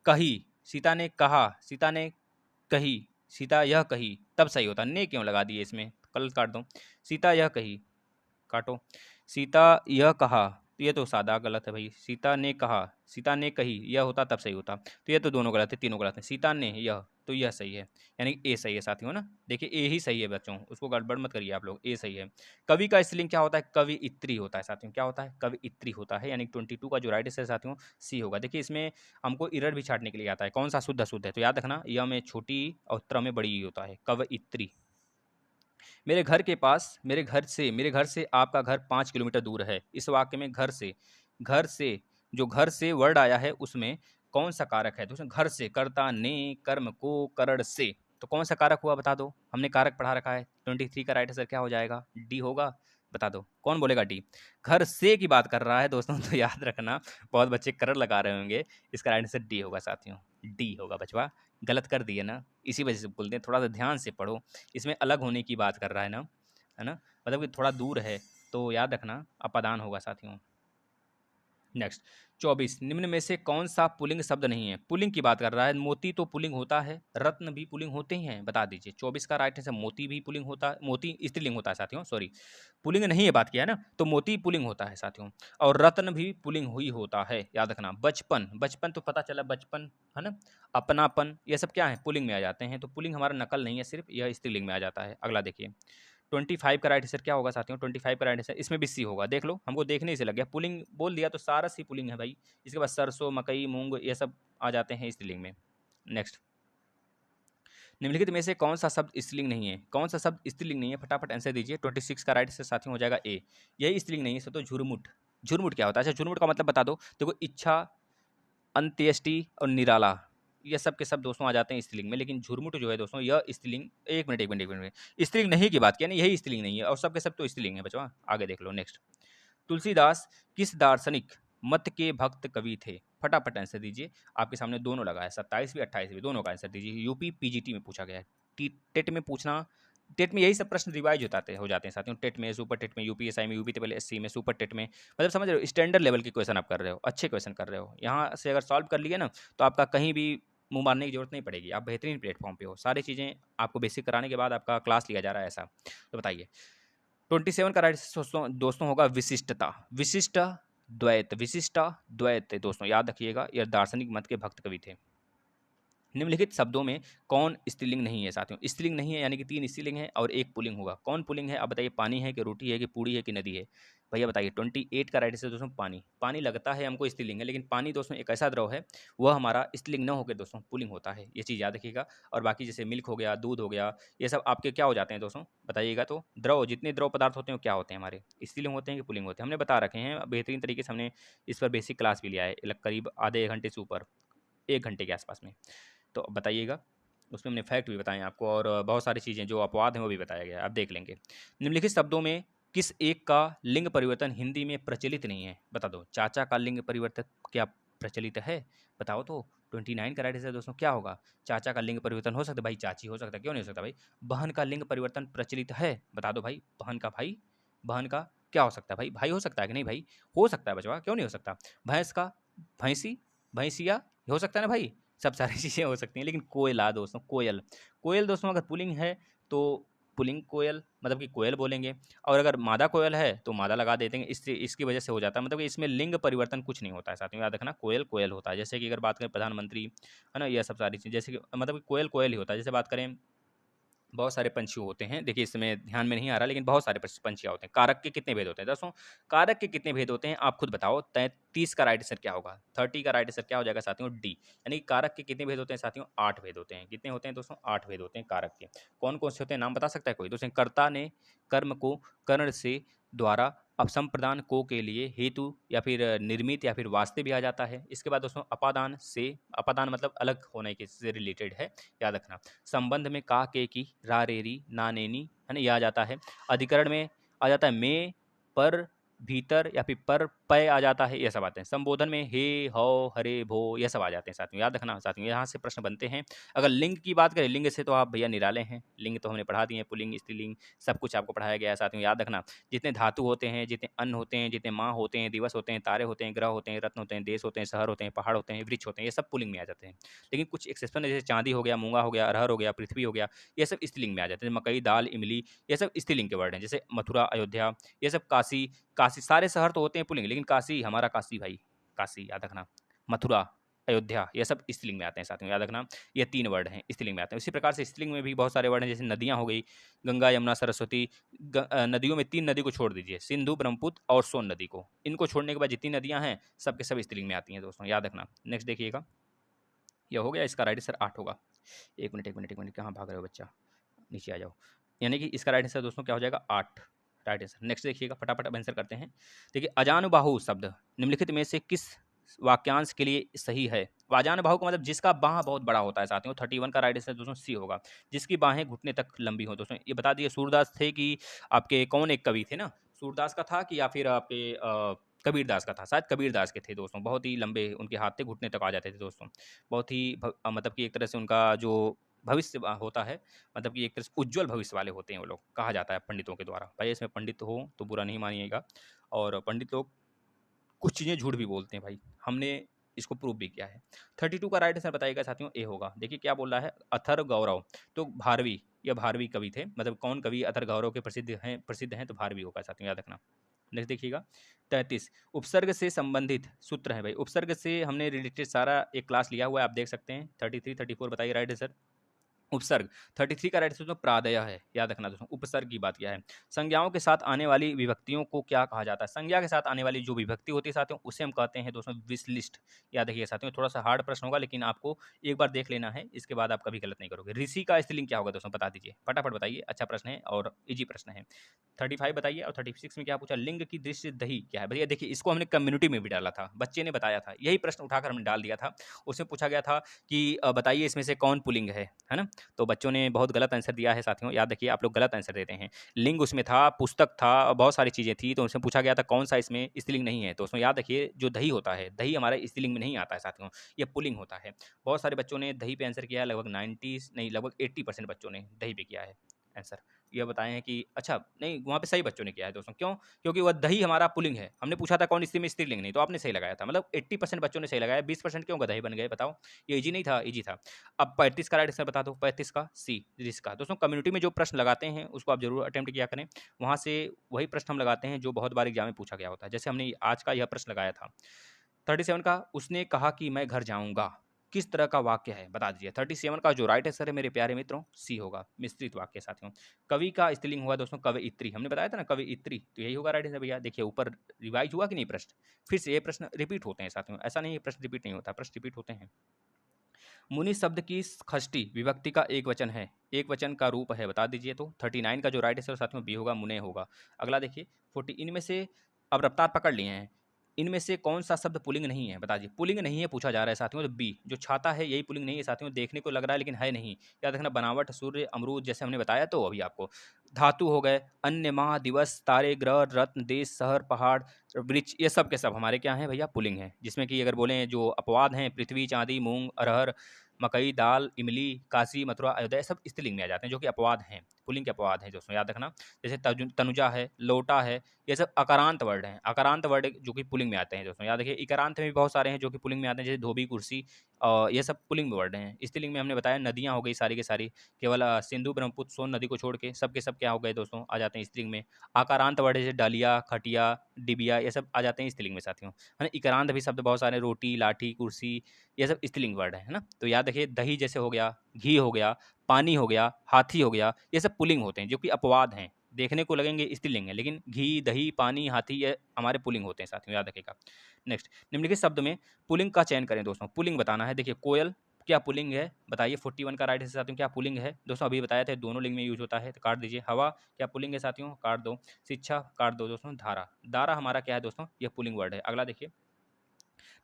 कही, सीता ने कहा, सीता ने कही, सीता यह कही, तब सही होता। ने क्यों लगा दिए इसमें? कल काट दो। सीता यह कही, काटो। सीता यह कहा, तो ये तो सादा गलत है भाई। सीता ने कहा, सीता ने कही, यह होता तब सही होता, तो ये तो दोनों गलत है, तीनों गलत है। सीता ने यह, तो यह सही है, यानी ए सही है साथियों ना। देखिए ए ही सही है बच्चों, उसको गड़बड़ मत करिए आप लोग, ए सही है। कवि का स्त्रीलिंग क्या होता है? कवि इत्री होता है साथियों। क्या होता है? कवि इत्री होता है, यानी 22 का जो राइट आंसर है साथियों सी होगा। देखिए इसमें हमको इरर भी छाटने के लिए आता है, कौन सा शुद्ध अशुद्ध है, तो याद रखना य में छोटी और त्र में बड़ी होता है, कवि इत्री। मेरे घर के पास, मेरे घर से आपका घर 5 किलोमीटर दूर है। इस वाक्य में घर से जो घर से वर्ड आया है उसमें कौन सा कारक है? तो उसमें घर से, कर्ता ने, कर्म को, करण से, तो कौन सा कारक हुआ बता दो। हमने कारक पढ़ा रखा है। 23 का राइट आंसर क्या हो जाएगा? डी होगा, बता दो कौन बोलेगा डी। घर से की बात कर रहा है दोस्तों, तो याद रखना, बहुत बच्चे करण लगा रहे होंगे, इसका राइट आंसर डी होगा साथियों, डी होगा बचवा। गलत कर दिए ना, इसी वजह से बोलते हैं थोड़ा सा ध्यान से पढ़ो, इसमें अलग होने की बात कर रहा है ना, मतलब कि थोड़ा दूर है, तो याद रखना अपादान होगा साथियों। नेक्स्ट 24, निम्न में से कौन सा पुल्लिंग शब्द नहीं है? पुल्लिंग की बात कर रहा है, मोती तो पुल्लिंग होता है, रत्न भी पुल्लिंग होते ही हैं, बता दीजिए। 24 का राइट आंसर मोती भी पुल्लिंग होता है, मोती स्त्रीलिंग होता है साथियों, सॉरी पुल्लिंग नहीं है बात किया है ना, तो मोती पुल्लिंग होता है साथियों, और रत्न भी पुल्लिंग ही होता है, याद रखना। बचपन, बचपन तो पता चला बचपन है ना, अपनापन, ये सब क्या है पुल्लिंग में आ जाते हैं, तो पुल्लिंग हमारा नकल नहीं है, सिर्फ यह स्त्रीलिंग में आ जाता है। अगला देखिए 25 का राइट आंसर क्या होगा साथियों? 25 का राइट आंसर इसमें भी सी होगा, देख लो हमको देखने से लग गया, पुलिंग बोल दिया तो सारा सी पुलिंग है भाई। इसके बाद सरसों, मकई, मूंग ये सब आ जाते हैं स्त्रीलिंग में। नेक्स्ट, निम्नलिखित में से कौन सा शब्द स्त्रीलिंग नहीं है? कौन सा शब्द स्त्रीलिंग नहीं है? फटाफट आंसर दीजिए। 26 का राइट आंसर साथियों हो जाएगा ए, यही स्त्रीलिंग नहीं है। तो झुरमुट, झुरमुट क्या होता है? अच्छा झुरमुट का मतलब बता दो। देखो इच्छा, अंत्येष्टि और निराला, ये सब के सब दोस्तों आ जाते हैं स्त्रीलिंग में, लेकिन झुरमुट जो है दोस्तों यह स्त्रीलिंग, एक मिनट एक मिनट एक मिनट, स्त्रीलिंग नहीं की बात किया ना, यही स्त्रीलिंग नहीं है, और सब के सब तो स्त्रीलिंग है बचवा। आगे देख लो। नेक्स्ट, तुलसीदास किस दार्शनिक मत के भक्त कवि थे? फटाफट आंसर दीजिए, आपके सामने दोनों लगा है, 27 भी 28 भी, दोनों का आंसर दीजिए। यूपी पीजीटी में पूछा गया है, टेट में पूछना, टेट में यही सब प्रश्न रिवाइज हो जाते हैं साथियों, टेट में, सुपर टेट में, यूपीएसआई में, यूपी टेबल एससी में, सुपर टेट में, मतलब समझ रहे हो, स्टैंडर्ड लेवल के क्वेश्चन आप कर रहे हो, अच्छे क्वेश्चन कर रहे हो, यहाँ से अगर सॉल्व कर लिए ना तो आपका कहीं भी मुंह मारने की जरूरत नहीं पड़ेगी, आप बेहतरीन प्लेटफॉर्म पे हो, सारी चीज़ें आपको बेसिक कराने के बाद आपका क्लास लिया जा रहा है ऐसा। तो बताइए 27 का राइट दोस्तों होगा विशिष्टता, विशिष्ट द्वैत, विशिष्ट द्वैत दोस्तों याद रखिएगा, यह दार्शनिक मत के भक्त कवि थे। निम्नलिखित शब्दों में कौन स्त्रीलिंग नहीं है साथियों? स्त्रीलिंग नहीं है यानी कि 3 स्त्रीलिंग है और 1 पुल्लिंग होगा। कौन पुल्लिंग है आप बताइए? पानी है कि रोटी है कि पूड़ी है कि नदी है? भैया बताइए। 28 का राइट आंसर दोस्तों पानी, पानी लगता है हमको स्त्रीलिंग है, लेकिन पानी दोस्तों एक ऐसा द्रव है, वह हमारा स्त्रीलिंग न होकर दोस्तों पुल्लिंग होता है, ये चीज़ याद रखिएगा। और बाकी जैसे मिल्क हो गया, दूध हो गया, ये सब आपके क्या हो जाते हैं दोस्तों बताइएगा? तो द्रव, जितने द्रव पदार्थ होते हैं वो क्या होते हैं हमारे? स्त्रीलिंग होते हैं कि पुल्लिंग होते हैं? हमने बता रखे हैं बेहतरीन तरीके से, हमने इस पर बेसिक क्लास भी लिया है, करीब आधे 1 घंटे से ऊपर, 1 घंटे के आसपास में। तो बताइएगा, उसमें हमने फैक्ट भी बताए आपको, और बहुत सारी चीज़ें जो अपवाद हैं वो भी बताया गया है, आप देख लेंगे। निम्नलिखित शब्दों में किस एक का लिंग परिवर्तन हिंदी में प्रचलित नहीं है? बता दो। चाचा का लिंग परिवर्तन क्या प्रचलित है? बताओ तो। 29 का राइट आंसर दोस्तों क्या होगा? चाचा का लिंग परिवर्तन हो सकता है भाई, चाची हो सकता है, क्यों नहीं हो सकता भाई? बहन का लिंग परिवर्तन प्रचलित है? बता दो भाई। बहन का भाई, बहन का क्या हो सकता है भाई? भाई हो सकता है कि नहीं भाई? हो सकता है बचवा, क्यों नहीं हो सकता? भैंस का भैंसी, भैंसिया हो सकता है ना भाई? सब सारी चीज़ें हो सकती हैं, लेकिन कोयला दोस्तों, कोयल, कोयल दोस्तों अगर पुलिंग है तो पुलिंग कोयल मतलब कि कोयल बोलेंगे, और अगर मादा कोयल है तो मादा लगा देते हैं, इससे इसकी वजह से हो जाता है, मतलब कि इसमें लिंग परिवर्तन कुछ नहीं होता है साथियों, याद रखना। कोयल कोयल होता है, जैसे कि अगर बात करें प्रधानमंत्री है ना, यह सब सारी चीज़, जैसे कि मतलब कि कोयल कोयल ही होता है। जैसे बात करें, बहुत सारे पंछी होते हैं, देखिए इसमें ध्यान में नहीं आ रहा, लेकिन बहुत सारे पंछियाँ होते हैं। कारक के कितने भेद होते हैं दोस्तों? कारक के कितने भेद होते हैं आप खुद बताओ। 33 का राइट आंसर क्या होगा? 30 का राइट आंसर क्या हो जाएगा साथियों? डी, यानी कारक के कितने भेद होते हैं साथियों? 8 भेद होते हैं। कितने होते हैं दोस्तों? 8 भेद होते हैं कारक के। कौन कौन से होते हैं, नाम बता सकता है कोई? दोस्तों कर्ता ने कर्म को कर्ण से द्वारा अपसंप्रदान को के लिए हेतु या फिर निर्मित या फिर वास्ते भी आ जाता है। इसके बाद दोस्तों अपादान से, अपादान मतलब अलग होने के से रिलेटेड है, याद रखना। संबंध में का के की रा रे री ना ने नी है ना, यह आ जाता है। अधिकरण में आ जाता है में, पर, भीतर या फिर पर, पय आ जाता है, ये सब आते हैं। संबोधन में हे, हौ, हरे, भो, ये सब आ जाते हैं साथियों, याद रखना साथियों, यहाँ से प्रश्न बनते हैं। अगर लिंग की बात करें, लिंग से तो आप भैया निराले हैं, लिंग तो हमने पढ़ा दिए हैं, पुल्लिंग स्त्रीलिंग सब कुछ आपको पढ़ाया गया है साथियों, याद रखना। जितने धातु होते हैं, जितने अन्न होते हैं, जितने माँ होते हैं, दिवस होते हैं, तारे होते हैं, ग्रह होते हैं, रत्न होते हैं, देश होते हैं, शहर होते हैं, पहाड़ होते हैं, वृक्ष होते हैं, ये सब पुल्लिंग में आ जाते हैं। लेकिन कुछ एक्सेप्शन है, जैसे चांदी हो गया, मूंगा हो गया, अरहर हो गया, पृथ्वी हो गया, ये सब स्त्रीलिंग में आ जाते हैं। मकई, दाल, इमली, ये सब स्त्रीलिंग के वर्ड हैं। जैसे मथुरा, अयोध्या, ये सब काशी, काशी सारे शहर तो होते हैं पुल्लिंग, लेकिन काशी हमारा काशी भाई, काशी याद रखना। मथुरा, अयोध्या, ये सब स्त्रीलिंग में आते हैं साथियों, याद रखना। ये 3 वर्ड हैं स्त्रीलिंग में आते हैं। उसी प्रकार से स्त्रीलिंग में भी बहुत सारे वर्ड हैं, जैसे नदियाँ हो गई, गंगा, यमुना, सरस्वती। नदियों में 3 नदी को छोड़ दीजिए, सिंधु, ब्रह्मपुत्र और सोन नदी को। इनको छोड़ने के बाद जितनी नदियाँ हैं सब के सब स्त्रीलिंग में आती हैं दोस्तों, याद रखना। नेक्स्ट देखिएगा, यह हो गया, इसका राइट आंसर 8 होगा। एक मिनट एक मिनट एक मिनट, कहाँ भाग रहे हो बच्चा, नीचे आ जाओ। यानी कि इसका राइट आंसर दोस्तों क्या हो जाएगा? 8 राइट आंसर। नेक्स्ट देखिएगा, फटाफट अब आंसर करते हैं। देखिए, अजानुबाहु शब्द निम्नलिखित में से किस वाक्यांश के लिए सही है? अजानुबाहु का मतलब जिसका बाह बहुत बड़ा होता है साथियों। 31 का राइट आंसर दोस्तों सी होगा, जिसकी बाहें घुटने तक लंबी हो। दोस्तों ये बता दिए, सूरदास थे कि आपके कौन एक कवि थे ना, सूरदास का था कि या फिर आपके कबीरदास का था? शायद कबीरदास के थे दोस्तों, बहुत ही लंबे उनके हाथ थे, घुटने तक आ जाते थे दोस्तों। बहुत ही मतलब कि एक तरह से उनका जो भविष्य होता है, मतलब कि एक तरह से उज्ज्वल भविष्य वाले होते हैं वो लोग, कहा जाता है पंडितों के द्वारा। भाई इसमें पंडित हो तो बुरा नहीं मानिएगा, और पंडित लोग कुछ चीज़ें झूठ भी बोलते हैं भाई, हमने इसको प्रूव भी किया है। 32 का राइट आंसर बताइएगा साथियों, ए होगा। देखिए क्या बोल रहा है, अथर गौरव, तो भारवी, या भारवी कवि थे, मतलब कौन कवि अथर गौरव के प्रसिद्ध हैं, तो भारवी होगा साथियों, याद रखना। नेक्स्ट देखिएगा 33, उपसर्ग से संबंधित सूत्र है भाई, उपसर्ग से हमने रिलेटेड सारा एक क्लास लिया हुआ है, आप देख सकते हैं। 33 34 बताइए राइट आंसर। उपसर्ग 33 का राइट आंसर दोस्तों प्रादय है, याद रखना दोस्तों। उपसर्ग की बात किया है। संज्ञाओं के साथ आने वाली विभक्तियों को क्या कहा जाता है? संज्ञा के साथ आने वाली जो विभक्ति होती है साथियों, उसे हम कहते हैं दोस्तों विशलिष्ट। याद रखिए साथियों, थोड़ा सा हार्ड प्रश्न होगा, लेकिन आपको एक बार देख लेना है, इसके बाद आप कभी गलत नहीं करोगे। ऋषि का स्त्रीलिंग क्या होगा दोस्तों, बता दीजिए फटाफट बताइए, अच्छा प्रश्न है और इजी प्रश्न है। 35 बताइए, और 36 में क्या पूछा, लिंग की दृष्टि दही क्या है भैया? देखिए इसको हमने कम्युनिटी में भी डाला था, बच्चे ने बताया था, यही प्रश्न उठाकर हमने डाल दिया था। उसमें पूछा गया था कि बताइए इसमें से कौन पुल्लिंग है ना? तो बच्चों ने बहुत गलत आंसर दिया है साथियों, याद रखिए आप लोग गलत आंसर देते हैं। लिंग उसमें था, पुस्तक था, बहुत सारी चीज़ें थी, तो उसमें पूछा गया था कौन सा इसमें स्त्रीलिंग नहीं है, तो उसमें याद रखिए जो दही होता है, दही हमारे स्त्रीलिंग में नहीं आता है साथियों, ये पुल्लिंग होता है। बहुत सारे बच्चों ने दही पे आंसर किया है, लगभग 90 नहीं लगभग 80% बच्चों ने दही पे किया है आंसर। ये बताए हैं कि अच्छा नहीं, वहाँ पे सही बच्चों ने किया है दोस्तों, क्यों? क्योंकि वह दही हमारा पुल्लिंग है। हमने पूछा था कौन स्त्री में स्त्रीलिंग नहीं, तो आपने सही लगाया था, मतलब 80% बच्चों ने सही लगाया, 20% क्यों दही बन गए बताओ? ये ईजी नहीं था? ईजी था। अब 35 का राइट आंसर बता दो, 35 का सी जिसका। दोस्तों कम्युनिटी में जो प्रश्न लगाते हैं उसको आप जरूर अटेम्प्ट किया करें, वहाँ से वही प्रश्न हम लगाते हैं जो बहुत बार एग्जाम में पूछा गया होता है। जैसे हमने आज का यह प्रश्न लगाया था 37 का, उसने कहा कि मैं घर जाऊंगा, किस तरह का वाक्य है बता दीजिए। 37 का जो राइट आंसर है मेरे प्यारे मित्रों, सी होगा, मिश्रित वाक्य साथियों। कवि का स्त्रीलिंग होगा दोस्तों कवयित्री, हमने बताया था ना कवयित्री, तो यही होगा राइट आंसर भैया। देखिए ऊपर रिवाइज हुआ कि नहीं प्रश्न, फिर से ये प्रश्न रिपीट होते हैं साथियों, ऐसा नहीं है प्रश्न रिपीट नहीं होता, प्रश्न रिपीट होते हैं। मुनि शब्द की खष्टी विभक्ति का एक वचन है, एक वचन का रूप है, बता दीजिए। तो 39 का जो राइट आंसर साथियों बी होगा, मुने होगा। अगला देखिए 40, इनमें से अब रफ्तार पकड़ लिए हैं, इनमें से कौन सा शब्द पुलिंग नहीं है, बता दीजिए। पुलिंग नहीं है पूछा जा रहा है साथियों, तो बी जो छाता है यही पुलिंग नहीं है साथियों, देखने को लग रहा है लेकिन है नहीं। याद रखना, बनावट, सूर्य, अमरूद, जैसे हमने बताया तो अभी आपको। धातु हो गए, अन्य, माह, दिवस, तारे, ग्रह, रत्न, देश, शहर, पहाड़, वृक्ष, ये सब के सब हमारे क्या हैं भैया, पुलिंग हैं। जिसमें कि अगर बोलें जो अपवाद हैं, पृथ्वी, चांदी, मूंग, अरहर, मकई, दाल, इमली, काशी, मथुरा, अयोध्या, सब स्त्रीलिंग में आ जाते हैं, जो कि अपवाद हैं, पुलिंग के अपवाद हैं दोस्तों, याद रखना। जैसे तनुजा है, लोटा है, ये सब अकारांत वर्ड हैं, अकारांत वर्ड जो कि पुलिंग में आते हैं दोस्तों, याद रखिए। इकारांत में भी बहुत सारे हैं जो कि पुलिंग में आते हैं, जैसे धोबी, कुर्सी, और ये सब पुलिंग में वर्ड हैं। स्त्रीलिंग में हमने बताया नदियाँ हो गई सारी की सारी, केवल सिंधु, ब्रह्मपुत्र, सोन नदी को छोड़ के सब के सब क्या हो गए दोस्तों, आ जाते हैं स्त्रीलिंग में। आकारांत वर्ड जैसे डालिया, खटिया, डिबिया, ये सब आ जाते हैं स्त्रीलिंग में साथियों, है ना। इकारांत भी शब्द बहुत सारे, रोटी, लाठी, कुर्सी, ये सब स्त्रीलिंग वर्ड है ना। तो याद रखिए दही जैसे हो गया, घी हो गया, पानी हो गया, हाथी हो गया, ये सब पुलिंग होते हैं, जो कि अपवाद हैं, देखने को लगेंगे स्त्रीलिंग है, लेकिन घी, दही, पानी, हाथी, ये हमारे पुलिंग होते हैं साथियों, याद रखिएगा। नेक्स्ट, निम्नलिखित शब्द में पुलिंग का चयन करें दोस्तों, पुलिंग बताना है। देखिए कोयल क्या पुलिंग है, बताइए। 41 का राइट आंसर साथियों, क्या पुलिंग है दोस्तों, अभी बताया था दोनों लिंग में यूज होता है, तो काट दीजिए। हवा क्या पुलिंग है साथियों, काट दो। शिक्षा काट दो दोस्तों। धारा, दारा हमारा क्या है दोस्तों, यह पुलिंग वर्ड है। अगला देखिए,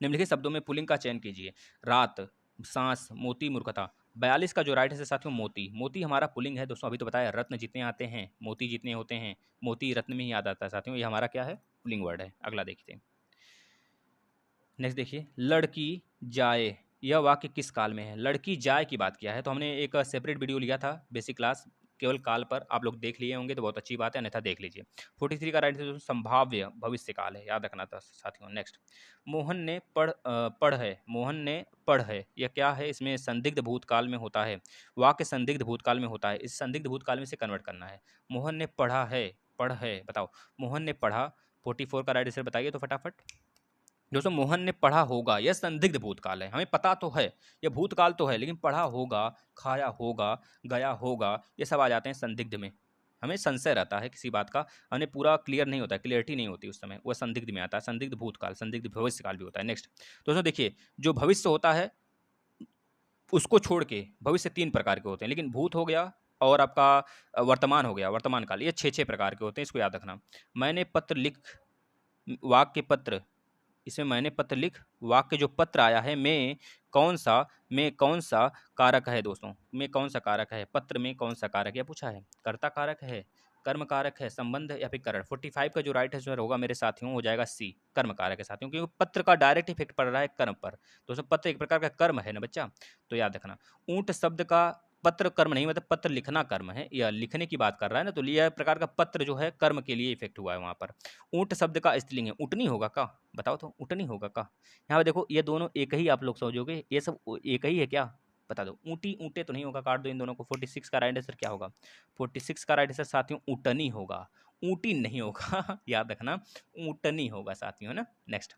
निम्नलिखित शब्दों में पुल्लिंग का चयन कीजिए। रात, सांस, मोती, मूर्खता। 42 का जो राइट है साथियों, मोती, मोती हमारा पुल्लिंग है दोस्तों, अभी तो बताया। रत्न जितने आते हैं, मोती जितने होते हैं, मोती रत्न में ही याद आता है साथियों, ये हमारा क्या है, पुल्लिंग वर्ड है। अगला देखते हैं, नेक्स्ट देखिए, लड़की जाए, यह वाक्य किस काल में है? लड़की जाए की बात किया है, तो हमने एक सेपरेट वीडियो लिया था बेसिक क्लास, केवल काल पर, आप लोग देख लिए होंगे तो बहुत अच्छी बात है, अन्यथा देख लीजिए। 43 का राइट आंसर संभाव्य भविष्य काल है, याद रखना था साथियों। नेक्स्ट, मोहन ने पढ़ है, मोहन ने पढ़ है, यह क्या है? इसमें संदिग्ध भूतकाल में होता है, वाक्य संदिग्ध भूतकाल में होता है, इस संदिग्ध भूतकाल में से कन्वर्ट करना है। मोहन ने पढ़ा है, पढ़ है, बताओ। मोहन ने पढ़ा, 44 का राइट आंसर बताइए तो फटाफट। दोस्तों मोहन ने पढ़ा होगा, यह संदिग्ध भूतकाल है, हमें पता तो है यह भूतकाल तो है, लेकिन पढ़ा होगा, खाया होगा, गया होगा, ये सब आ जाते हैं संदिग्ध में। हमें संशय रहता है किसी बात का, हमें पूरा क्लियर नहीं होता है, क्लियरिटी नहीं होती उस समय, वह संदिग्ध में आता है। संदिग्ध भूतकाल, संदिग्ध भविष्यकाल भी होता है। नेक्स्ट दोस्तों देखिए, जो भविष्य होता है उसको छोड़ के भविष्य 3 प्रकार के होते हैं, लेकिन भूत हो गया और आपका वर्तमान हो गया, वर्तमान काल, ये 6 प्रकार के होते हैं, इसको याद रखना। मैंने पत्र लिख, वाक्य पत्र, इसमें मैंने पत्र लिख, वाक्य जो पत्र आया है, में कौन सा कारक है दोस्तों, में कौन सा कारक है, पत्र में कौन सा कारक है पूछा है? कर्ता कारक है, कर्म कारक है, संबंध या फिर करण। 45 का जो राइट आंसर होगा मेरे साथियों, हो जाएगा सी, कर्म कारक है साथियों, क्योंकि पत्र का डायरेक्ट इफेक्ट पड़ रहा है कर्म पर दोस्तों, पत्र एक प्रकार का कर्म है ना बच्चा, तो याद रखना। ऊंट शब्द का पत्र कर्म नहीं, मतलब पत्र लिखना कर्म है, या लिखने की बात कर रहा है ना, तो यह प्रकार का पत्र जो है कर्म के लिए इफेक्ट हुआ है वहाँ पर। ऊँट शब्द का स्त्रीलिंग है, ऊँटनी होगा का? बताओ तो, ऊँटनी होगा का? यहाँ पे देखो ये दोनों एक ही आप लोग समझोगे, ये सब एक ही है क्या? बता दो। ऊँटी ऊँटे तो नहीं होगा, काट दो इन दोनों को। 46 का राइट आंसर क्या होगा? 46 का राइट आंसर साथियों ऊँटनी होगा, ऊँटी नहीं होगा याद रखना, ऊँटनी होगा साथियों, है ना। नेक्स्ट,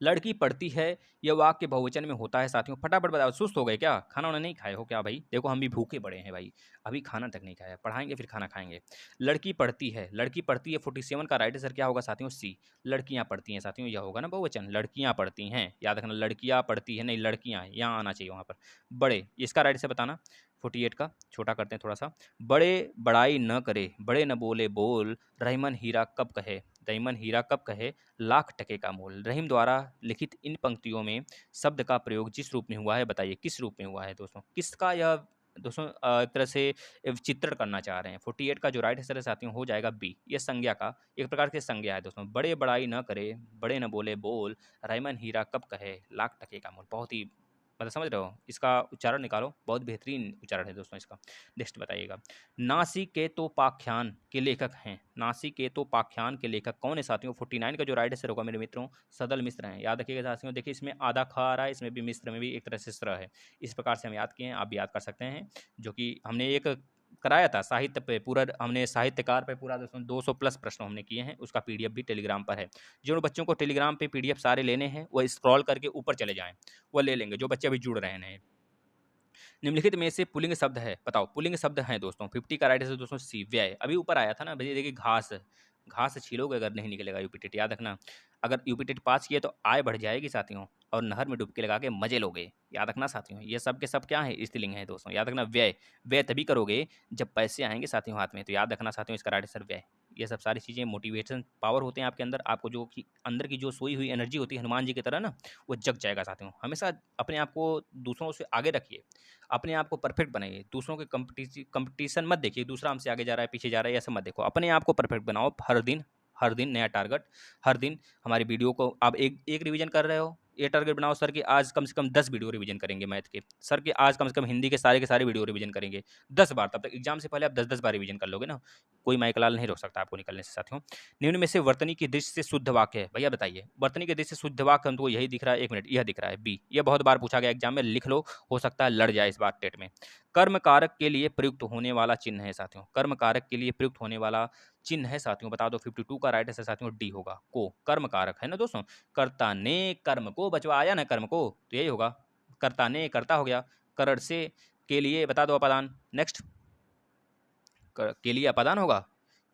लड़की पढ़ती है, यह वाक्य बहुवचन में होता है साथियों। फटाफट बताओ, सुस्त हो गए क्या? खाना वाना नहीं खाए हो क्या भाई? देखो हम भी भूखे पड़े हैं भाई, अभी खाना तक नहीं खाया, पढ़ाएंगे फिर खाना खाएंगे। लड़की पढ़ती है, लड़की पढ़ती है 47 का राइट आंसर क्या होगा साथियों? सी। लड़कियां पढ़ती हैं साथियों, यह होगा ना बहुवचन, लड़कियां पढ़ती हैं, याद रखना, लड़कियां पढ़ती है नहीं, लड़कियां, यहाँ आना चाहिए वहाँ पर। बड़े, इसका राइट आंसर बताना। 48 का छोटा करते हैं थोड़ा सा। बड़े बड़ाई न करे, बड़े न बोले बोल, रहीमन हीरा कब कहे, रहीमन हीरा कब कहे, लाख टके का मोल। रहीम द्वारा लिखित इन पंक्तियों में शब्द का प्रयोग जिस रूप में हुआ है, बताइए किस रूप में हुआ है दोस्तों? किसका यह दोस्तों एक तरह से चित्रण करना चाह रहे हैं? 48 का जो राइट आंसर है साथियों हो जाएगा बी। ये संज्ञा का एक प्रकार से संज्ञा है दोस्तों। बड़े बड़ाई न करे, बड़े न बोले बोल, रहीमन हीरा कब कहे, लाख टके का मोल। बहुत ही मतलब समझ रहे हो, इसका उच्चारण निकालो, बहुत बेहतरीन उच्चारण है दोस्तों इसका। नेक्स्ट बताइएगा, नासिकेतोपाख्यान के लेखक हैं, नासिकेतोपाख्यान के लेखक कौन है साथियों? 49 का जो राइट आंसर होगा मेरे मित्रों, सदल मिश्र हैं। याद रखिएगा साथियों, देखिए इसमें आधा ख आ रहा है, इसमें भी मिश्र में भी एक तरह से स्र है, इस प्रकार से हम याद किए हैं, आप भी याद कर सकते हैं। जो कि हमने एक कराया था साहित्य पे, पूरा हमने साहित्यकार पे पूरा 200 प्लस प्रश्न हमने किए हैं, उसका पीडीएफ भी टेलीग्राम पर है। जिन बच्चों को टेलीग्राम पे पीडीएफ सारे लेने हैं वो स्क्रॉल करके ऊपर चले जाएं, वो ले लेंगे, जो बच्चे अभी जुड़ रहे हैं। निम्नलिखित में से पुल्लिंग शब्द है, बताओ पुल्लिंग शब्द हैं दोस्तों। 50 का राइट आंसर दोस्तों सी, व्यय। अभी ऊपर आया था ना भैया, देखिए घास, घास छीलोगे अगर नहीं निकलेगा यूपीटेट, याद रखना। अगर यूपीटेट पास किए तो आय बढ़ जाएगी साथियों, और नहर में डुबकी लगा के मजे लोगे, याद रखना साथियों। ये सब के सब क्या है? स्त्रीलिंग है दोस्तों, याद रखना। व्यय, व्यय तभी करोगे जब पैसे आएंगे साथियों हाथ में, तो याद रखना साथियों इसका राइट आंसर व्यय। ये सब सारी चीज़ें मोटिवेशन पावर होते हैं आपके अंदर, आपको जो कि अंदर की जो सोई हुई एनर्जी होती है हनुमान जी की तरह ना, वो जग जाएगा साथियों। हमेशा अपने आप को दूसरों से आगे रखिए, अपने आप को परफेक्ट बनाइए, दूसरों के कंपटीशन मत देखिए, दूसरा हमसे आगे जा रहा है पीछे जा रहा है, ऐसा मत देखो, अपने आप को परफेक्ट बनाओ। हर दिन नया टारगेट, हर दिन हमारी वीडियो को आप एक एक रिवीजन कर रहे हो, ये टारगेट बनाओ सर कि आज कम से कम 10 वीडियो रिवीजन करेंगे मैथ के, सर कि आज कम से कम हिंदी के सारे वीडियो रिवीजन करेंगे 10 बार। तब तक एग्जाम से पहले आप 10-10 बार रिवीजन कर लोगे ना, कोई माइकलाल नहीं रोक सकता आपको निकलने से साथियों। निम्न में से वर्तनी की दृष्टि से शुद्ध वाक्य है, भैया बताइए वर्तनी की दृष्टि से शुद्ध वाक्य हमको यही दिख रहा है, 1 मिनट, यह दिख रहा है बी। यह बहुत बार पूछा गया एग्जाम में, लिख लो, हो सकता है लड़ जाए इस बार टेट में। कर्म कारक के लिए प्रयुक्त होने वाला चिन्ह है साथियों, कर्म कारक के लिए प्रयुक्त होने वाला चिन्ह है साथियों, बता दो। 52 का राइट आंसर साथियों डी होगा, को। कर्म कारक है ना दोस्तों, कर्ता ने कर्म को बचवाया ना कर्म को, तो यही होगा, कर्ता ने कर्ता हो गया, करण से के लिए बता दो अपादान। नेक्स्ट, के लिए अपादान होगा,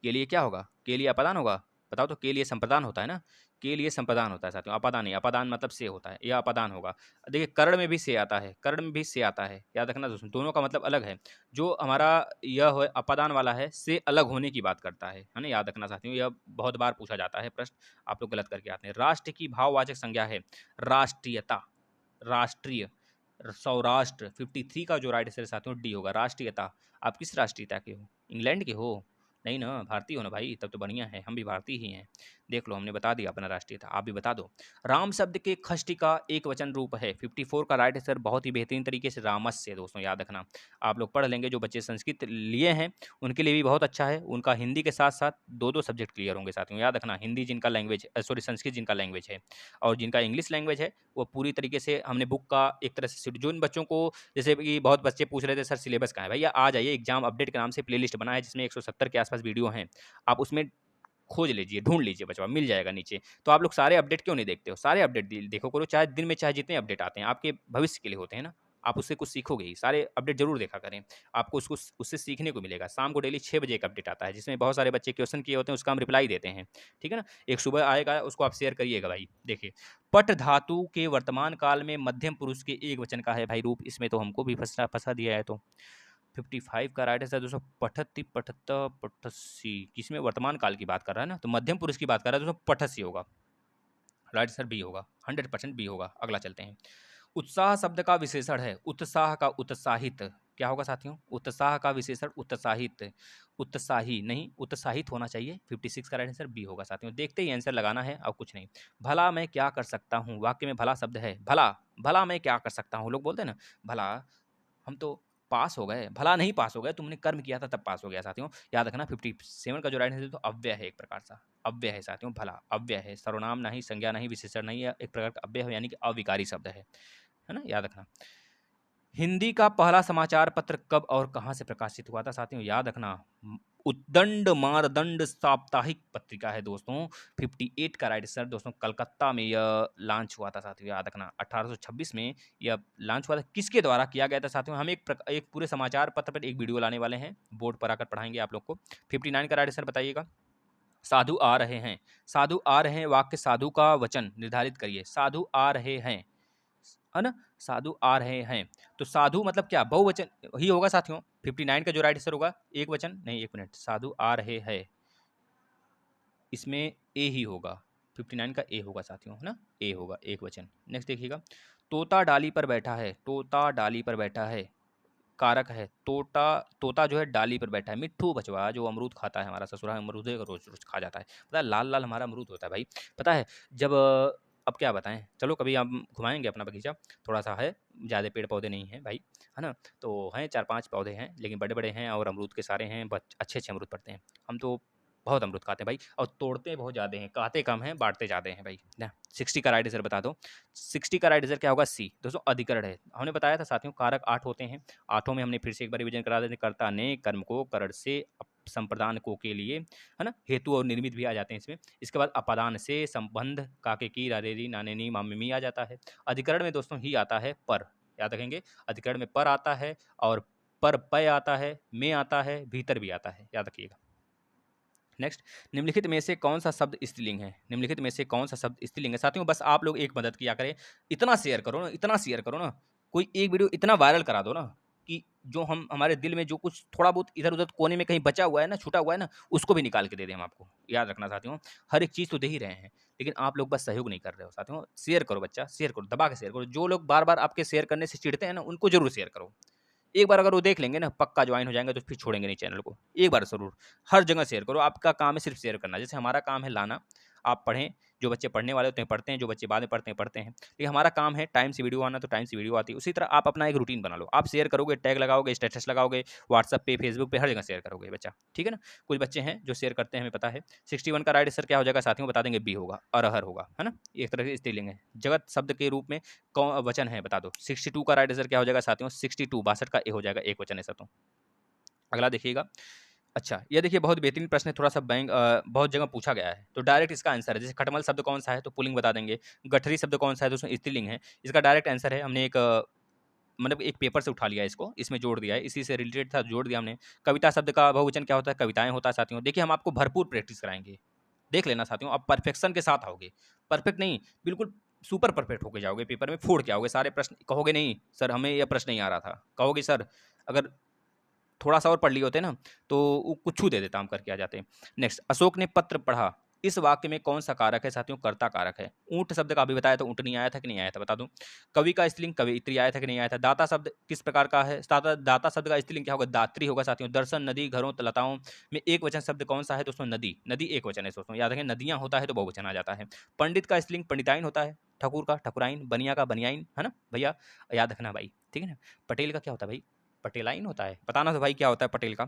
के लिए क्या होगा? के लिए अपादान होगा, बताओ तो। के लिए संप्रदान होता है ना, के लिए संप्रदान होता है साथियों, अपादान नहीं, अपादान मतलब से होता है, यह अपादान होगा। देखिए कर्ण में भी से आता है, कर्ण में भी से आता है, याद रखना दोस्तों, दोनों का मतलब अलग है। जो हमारा यह है अपादान वाला है, से अलग होने की बात करता है ना, याद रखना साथियों, यह बहुत बार पूछा जाता है प्रश्न, आप लोग गलत करके आते हैं। राष्ट्र की भाववाचक संज्ञा है राष्ट्रीयता, राष्ट्रीय, सौराष्ट्र। 53 का जो राइट आंसर है साथियों डी होगा, राष्ट्रीयता। आप किस राष्ट्रीयता के हो? इंग्लैंड के हो? नहीं ना, भारतीय हो ना भाई, तब तो बढ़िया है, हम भी भारतीय ही हैं। देख लो हमने बता दिया अपना राष्ट्रीयता, आप भी बता दो। राम शब्द के खष्टी का एक वचन रूप है। 54 का राइट आंसर बहुत ही बेहतरीन तरीके से रामस्य दोस्तों, याद रखना। आप लोग पढ़ लेंगे, जो बच्चे संस्कृत लिए हैं उनके लिए भी बहुत अच्छा है, उनका हिंदी के साथ साथ दो सब्जेक्ट क्लियर होंगे साथियों, याद रखना। हिंदी जिनका लैंग्वेज, सॉरी संस्कृत जिनका लैंग्वेज है, और जिनका इंग्लिश लैंग्वेज है, वो पूरी तरीके से हमने बुक का एक तरह से जो इन बच्चों को, जैसे कि बहुत बच्चे पूछ रहे थे सर सिलेबस कहाँ है, भैया आ जाइए, एग्जाम अपडेट के नाम से प्लेलिस्ट बना है जिसमें 170 के आसपास वीडियो हैं, आप उसमें खोज लीजिए, ढूंढ लीजिए बचवा, मिल जाएगा नीचे। तो आप लोग सारे अपडेट क्यों नहीं देखते हो? सारे अपडेट देखो करो, चाहे दिन में चाहे जितने अपडेट आते हैं आपके भविष्य के लिए होते हैं ना, आप उससे कुछ सीखोगे ही, सारे अपडेट जरूर देखा करें, आपको उसको उससे सीखने को मिलेगा। शाम को डेली 6 बजे एक अपडेट आता है जिसमें बहुत सारे बच्चे क्वेश्चन किए होते हैं, उसका हम रिप्लाई देते हैं, ठीक है ना। एक सुबह आएगा, उसको आप शेयर करिएगा भाई। देखिए, पट धातु के वर्तमान काल में मध्यम पुरुष के एक वचन का है भाई रूप, इसमें तो हमको भी फंसा दिया है। तो 55 का राइट आंसर दोस्तों पठति पठत पठसी, किसमें वर्तमान काल की बात कर रहा है ना, तो मध्यम पुरुष की बात कर रहा है दोस्तों, पठसी होगा, राइट आंसर बी होगा, 100% बी होगा। अगला चलते हैं। उत्साह शब्द का विशेषण है, उत्साह का उत्साहित, क्या होगा साथियों? उत्साह का विशेषण उत्साहित, उत्साही नहीं, उत्साहित होना चाहिए। 56 का राइट आंसर बी होगा साथियों, देखते ही आंसर लगाना है और कुछ नहीं। भला मैं क्या कर सकता हूँ, वाक्य में भला शब्द है, भला, भला मैं क्या कर सकता हूँ, लोग बोलते हैं ना भला, हम तो पास हो गए, भला नहीं पास हो गए, तुमने कर्म किया था तब पास हो गया साथियों। याद रखना 57 का जो राइट आंसर तो अव्यय है, एक प्रकार सा अव्यय है साथियों, भला अव्यय है, सर्वनाम नहीं, संज्ञा नहीं, विशेषण नहीं, एक प्रकार का अव्यय है, यानी कि अविकारी शब्द है ना, याद रखना। हिंदी का पहला समाचार पत्र कब और कहां से प्रकाशित हुआ था साथियों, याद रखना। उद्दंड मारदंड साप्ताहिक पत्रिका है दोस्तों। 58 का राइट आंसर दोस्तों, कलकत्ता में यह लॉन्च हुआ था साथियों, याद रखना 1826 में यह लॉन्च हुआ था। किसके द्वारा किया गया था साथियों, हम एक पूरे समाचार पत्र पर एक वीडियो लाने वाले हैं, बोर्ड पर आकर पढ़ाएंगे आप लोग को। 59 का राइट आंसर बताइएगा। साधु आ रहे हैं, साधु आ रहे हैं, वाक्य साधु का वचन निर्धारित करिए। साधु आ रहे हैं, है ना, साधु आ रहे हैं, तो साधु मतलब क्या, बहुवचन ही होगा साथियों। 59 का जो राइट आंसर होगा, एक वचन नहीं, एक मिनट, साधु आ रहे हैं, इसमें ए ही होगा, 59 का ए होगा साथियों, है ना, ए होगा, एक वचन। नेक्स्ट देखिएगा, तोता डाली पर बैठा है, तोता डाली पर बैठा है, कारक है, तोता, तोता जो है डाली पर बैठा है। मिट्ठू बचवा जो अमरूद खाता है, हमारा ससुरा अमरूद रोज रोज खा जाता है, पता है, लाल लाल हमारा अमरूद होता है भाई, पता है। जब अब क्या बताएं, चलो कभी हम घुमाएंगे अपना बगीचा, थोड़ा सा है, ज़्यादा पेड़ पौधे नहीं हैं भाई, है ना, तो हैं 4-5 पौधे हैं, लेकिन बड़े बड़े हैं और अमरूद के सारे हैं, अच्छे अच्छे अमरूद पड़ते हैं। हम तो बहुत अमरूद खाते हैं भाई, और तोड़ते बहुत ज़्यादा हैं, खाते कम हैं, बांटते ज़्यादा हैं भाई ना। 60 का राइट आंसर बता दो। 60 का राइट आंसर क्या होगा, सी दोस्तों, अधिकरण है। हमने बताया था साथियों, कारक 8 होते हैं, आठों में हमने फिर से एक बार रिवीजन करा देते। कर्ता ने कर्म को करण से संप्रदान को के लिए, है ना, हेतु और निर्मित भी आ जाते हैं इसमें। इसके बाद अपादान से संबंध, काके की, रारेरी, नानेनी, मामेमी आ जाता है। अधिकरण में दोस्तों ही आता है पर, याद रखेंगे, अधिकरण में पर आता है, और पर पय आता है, में आता है, भीतर भी आता है, याद रखिएगा। नेक्स्ट, निम्नलिखित में से कौन सा शब्द स्त्रीलिंग है, निम्नलिखित में से कौन सा शब्द स्त्रीलिंग है साथियों। बस आप लोग एक मदद किया करें, इतना शेयर करो ना, इतना शेयर करो ना, कोई एक वीडियो इतना वायरल करा दो ना, कि जो हम हमारे दिल में जो कुछ थोड़ा बहुत इधर उधर कोने में कहीं बचा हुआ है ना, छूटा हुआ है ना, उसको भी निकाल के दे दें हम आपको। याद रखना साथियों, हर एक चीज़ तो दे ही रहे हैं, लेकिन आप लोग बस सहयोग नहीं कर रहे हो साथियों। शेयर करो बच्चा, शेयर करो, दबा के शेयर करो। जो लोग बार बार आपके शेयर करने से चिढ़ते हैं ना, उनको जरूर शेयर करो। एक बार अगर वो देख लेंगे ना, पक्का ज्वाइन हो जाएंगे, तो फिर छोड़ेंगे नहीं चैनल को। एक बार ज़रूर, हर जगह शेयर करो। आपका काम है सिर्फ शेयर करना, जैसे हमारा काम है लाना, आप पढ़ें, जो बच्चे पढ़ने वाले होते हैं पढ़ते हैं, जो बच्चे बाद में पढ़ते हैं, लेकिन हमारा काम है टाइम से वीडियो आना, तो टाइम से वीडियो आती है। उसी तरह आप अपना एक रूटीन बना लो, आप शेयर करोगे, टैग लगाओगे, स्टेटस लगाओगे, व्हाट्सअप पे, फेसबुक पे, हर जगह शेयर करोगे बच्चा, ठीक है ना। कुछ बच्चे हैं जो शेयर करते हैं, हमें पता है। 61 का राइट आंसर क्या हो जाएगा साथियों, बता देंगे, बी होगा, अरहर होगा, है ना, एक तरह से स्त्रीलिंग है। जगत शब्द के रूप में कौन वचन है, बता दो। 62 का राइट आंसर क्या हो जाएगा साथियों, 62, 62 का ए हो जाएगा, एक वचन है साथियों। अगला देखिएगा, अच्छा ये देखिए, बहुत बेहतरीन प्रश्न है, थोड़ा सा बहुत जगह पूछा गया है, तो डायरेक्ट इसका आंसर है। जैसे खटमल शब्द कौन सा है, तो पुल्लिंग बता देंगे। गठरी शब्द कौन सा है, दोस्तों स्त्रीलिंग है। इसका डायरेक्ट आंसर है, हमने एक मतलब एक पेपर से उठा लिया, इसको इसमें जोड़ दिया है, इसी से रिलेटेड था, जोड़ दिया हमने। कविता शब्द का बहुवचन क्या होता है, कविताएं होता है साथियों। देखिए हम आपको भरपूर प्रैक्टिस कराएंगे, देख लेना साथियों, आप परफेक्शन के साथ आओगे, परफेक्ट नहीं, बिल्कुल सुपर परफेक्ट होके जाओगे, पेपर में फोड़ के आओगे सारे प्रश्न। कहोगे नहीं सर हमें यह प्रश्न नहीं आ रहा था, कहोगे सर अगर थोड़ा सा और पढ़ लिए होते ना, तो वो कुछ दे देता, हम करके आ जाते। नेक्स्ट, अशोक ने पत्र पढ़ा, इस वाक्य में कौन सा कारक है साथियों, कर्ता कारक है। ऊंट शब्द का अभी बताया था, ऊंट नहीं आया था कि नहीं आया था, बता दूं। कवि का स्त्रीलिंग कवियत्री आया था कि नहीं आया था। दाता शब्द किस प्रकार का है, दाता शब्द का स्त्रीलिंग क्या होगा, दात्री होगा साथियों। दर्शन, नदी, घरों, लताओं में एक वचन शब्द कौन सा है दोस्तों, नदी, नदी एक वचन है दोस्तों, याद रखें, नदियां होता है तो बहुवचन आ जाता है। पंडित का स्त्रीलिंग पंडिताइन होता है। ठकुर का ठकुराइन, बनिया का बनियाइन, है ना भैया, याद रखना भाई, ठीक है ना। पटेल का क्या होता है भाई, पटेलाइन होता है, बताना तो भाई क्या होता है पटेल का।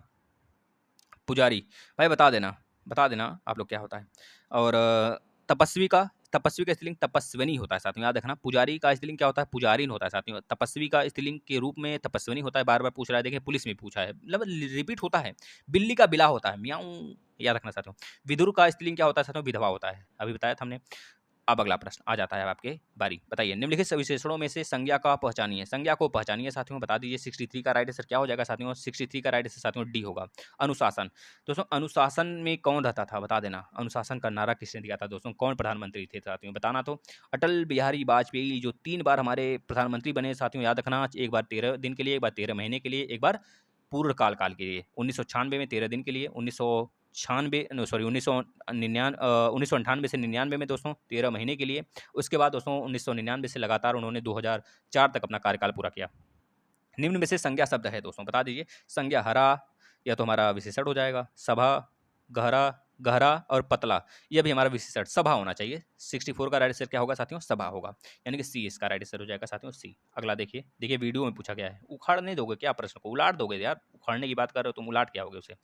पुजारी, भाई बता देना आप लोग क्या होता है। और तपस्वी का स्त्रीलिंग तपस्विनी होता है साथियों, याद रखना। पुजारी का स्त्रीलिंग क्या होता है, पुजारिन होता है साथियों। तपस्वी का स्त्रीलिंग के रूप में तपस्विनी होता है, बार बार पूछ रहा है, देखें पुलिस में पूछा है, मतलब रिपीट होता है। बिल्ली का बिला होता है, म्याऊं, याद रखना साथियों। विदुर का स्त्रीलिंग क्या होता है साथियों, विधवा होता है, अभी बताया था हमने। अब अगला प्रश्न आ जाता है, अब आपके बारी, बताइए, निम्नलिखित विशेषणों में से संज्ञा का पहचानिए, संज्ञा को पहचानिए साथियों, बता दीजिए। 63 का राइट आंसर क्या हो जाएगा साथियों, 63 का राइट आंसर साथियों डी होगा, अनुशासन। दोस्तों अनुशासन में कौन रहता था, बता देना। अनुशासन का नारा किसने दिया था दोस्तों, कौन प्रधानमंत्री थे साथियों, बताना। तो अटल बिहारी वाजपेयी, जो 3 बार हमारे प्रधानमंत्री बने साथियों, याद रखना। एक बार 13 दिन के लिए, एक बार 13 महीने के लिए, एक बार पूर्ण काल के लिए। 1996 में 13 दिन के लिए, 1998 से 99 में दोस्तों 13 महीने के लिए। उसके बाद दोस्तों 1999 से लगातार उन्होंने 2004 तक अपना कार्यकाल पूरा किया। निम्न में से संज्ञा शब्द है दोस्तों, बता दीजिए। संज्ञा हरा, या तो हमारा विशेषण हो जाएगा। सभा, गहरा, गहरा और पतला, यह भी हमारा विशेषण सभा होना चाहिए। 64 का राइट आंसर क्या होगा साथियों? सभा होगा, यानी कि सी इसका राइट आंसर हो जाएगा साथियों, सी। अगला देखिए, देखिए वीडियो में पूछा गया है, उखाड़ नहीं दोगे क्या प्रश्न को? उलाट दोगे यार, उखाड़ने की बात कर रहे हो तुम, उलाट क्या होगे उसे?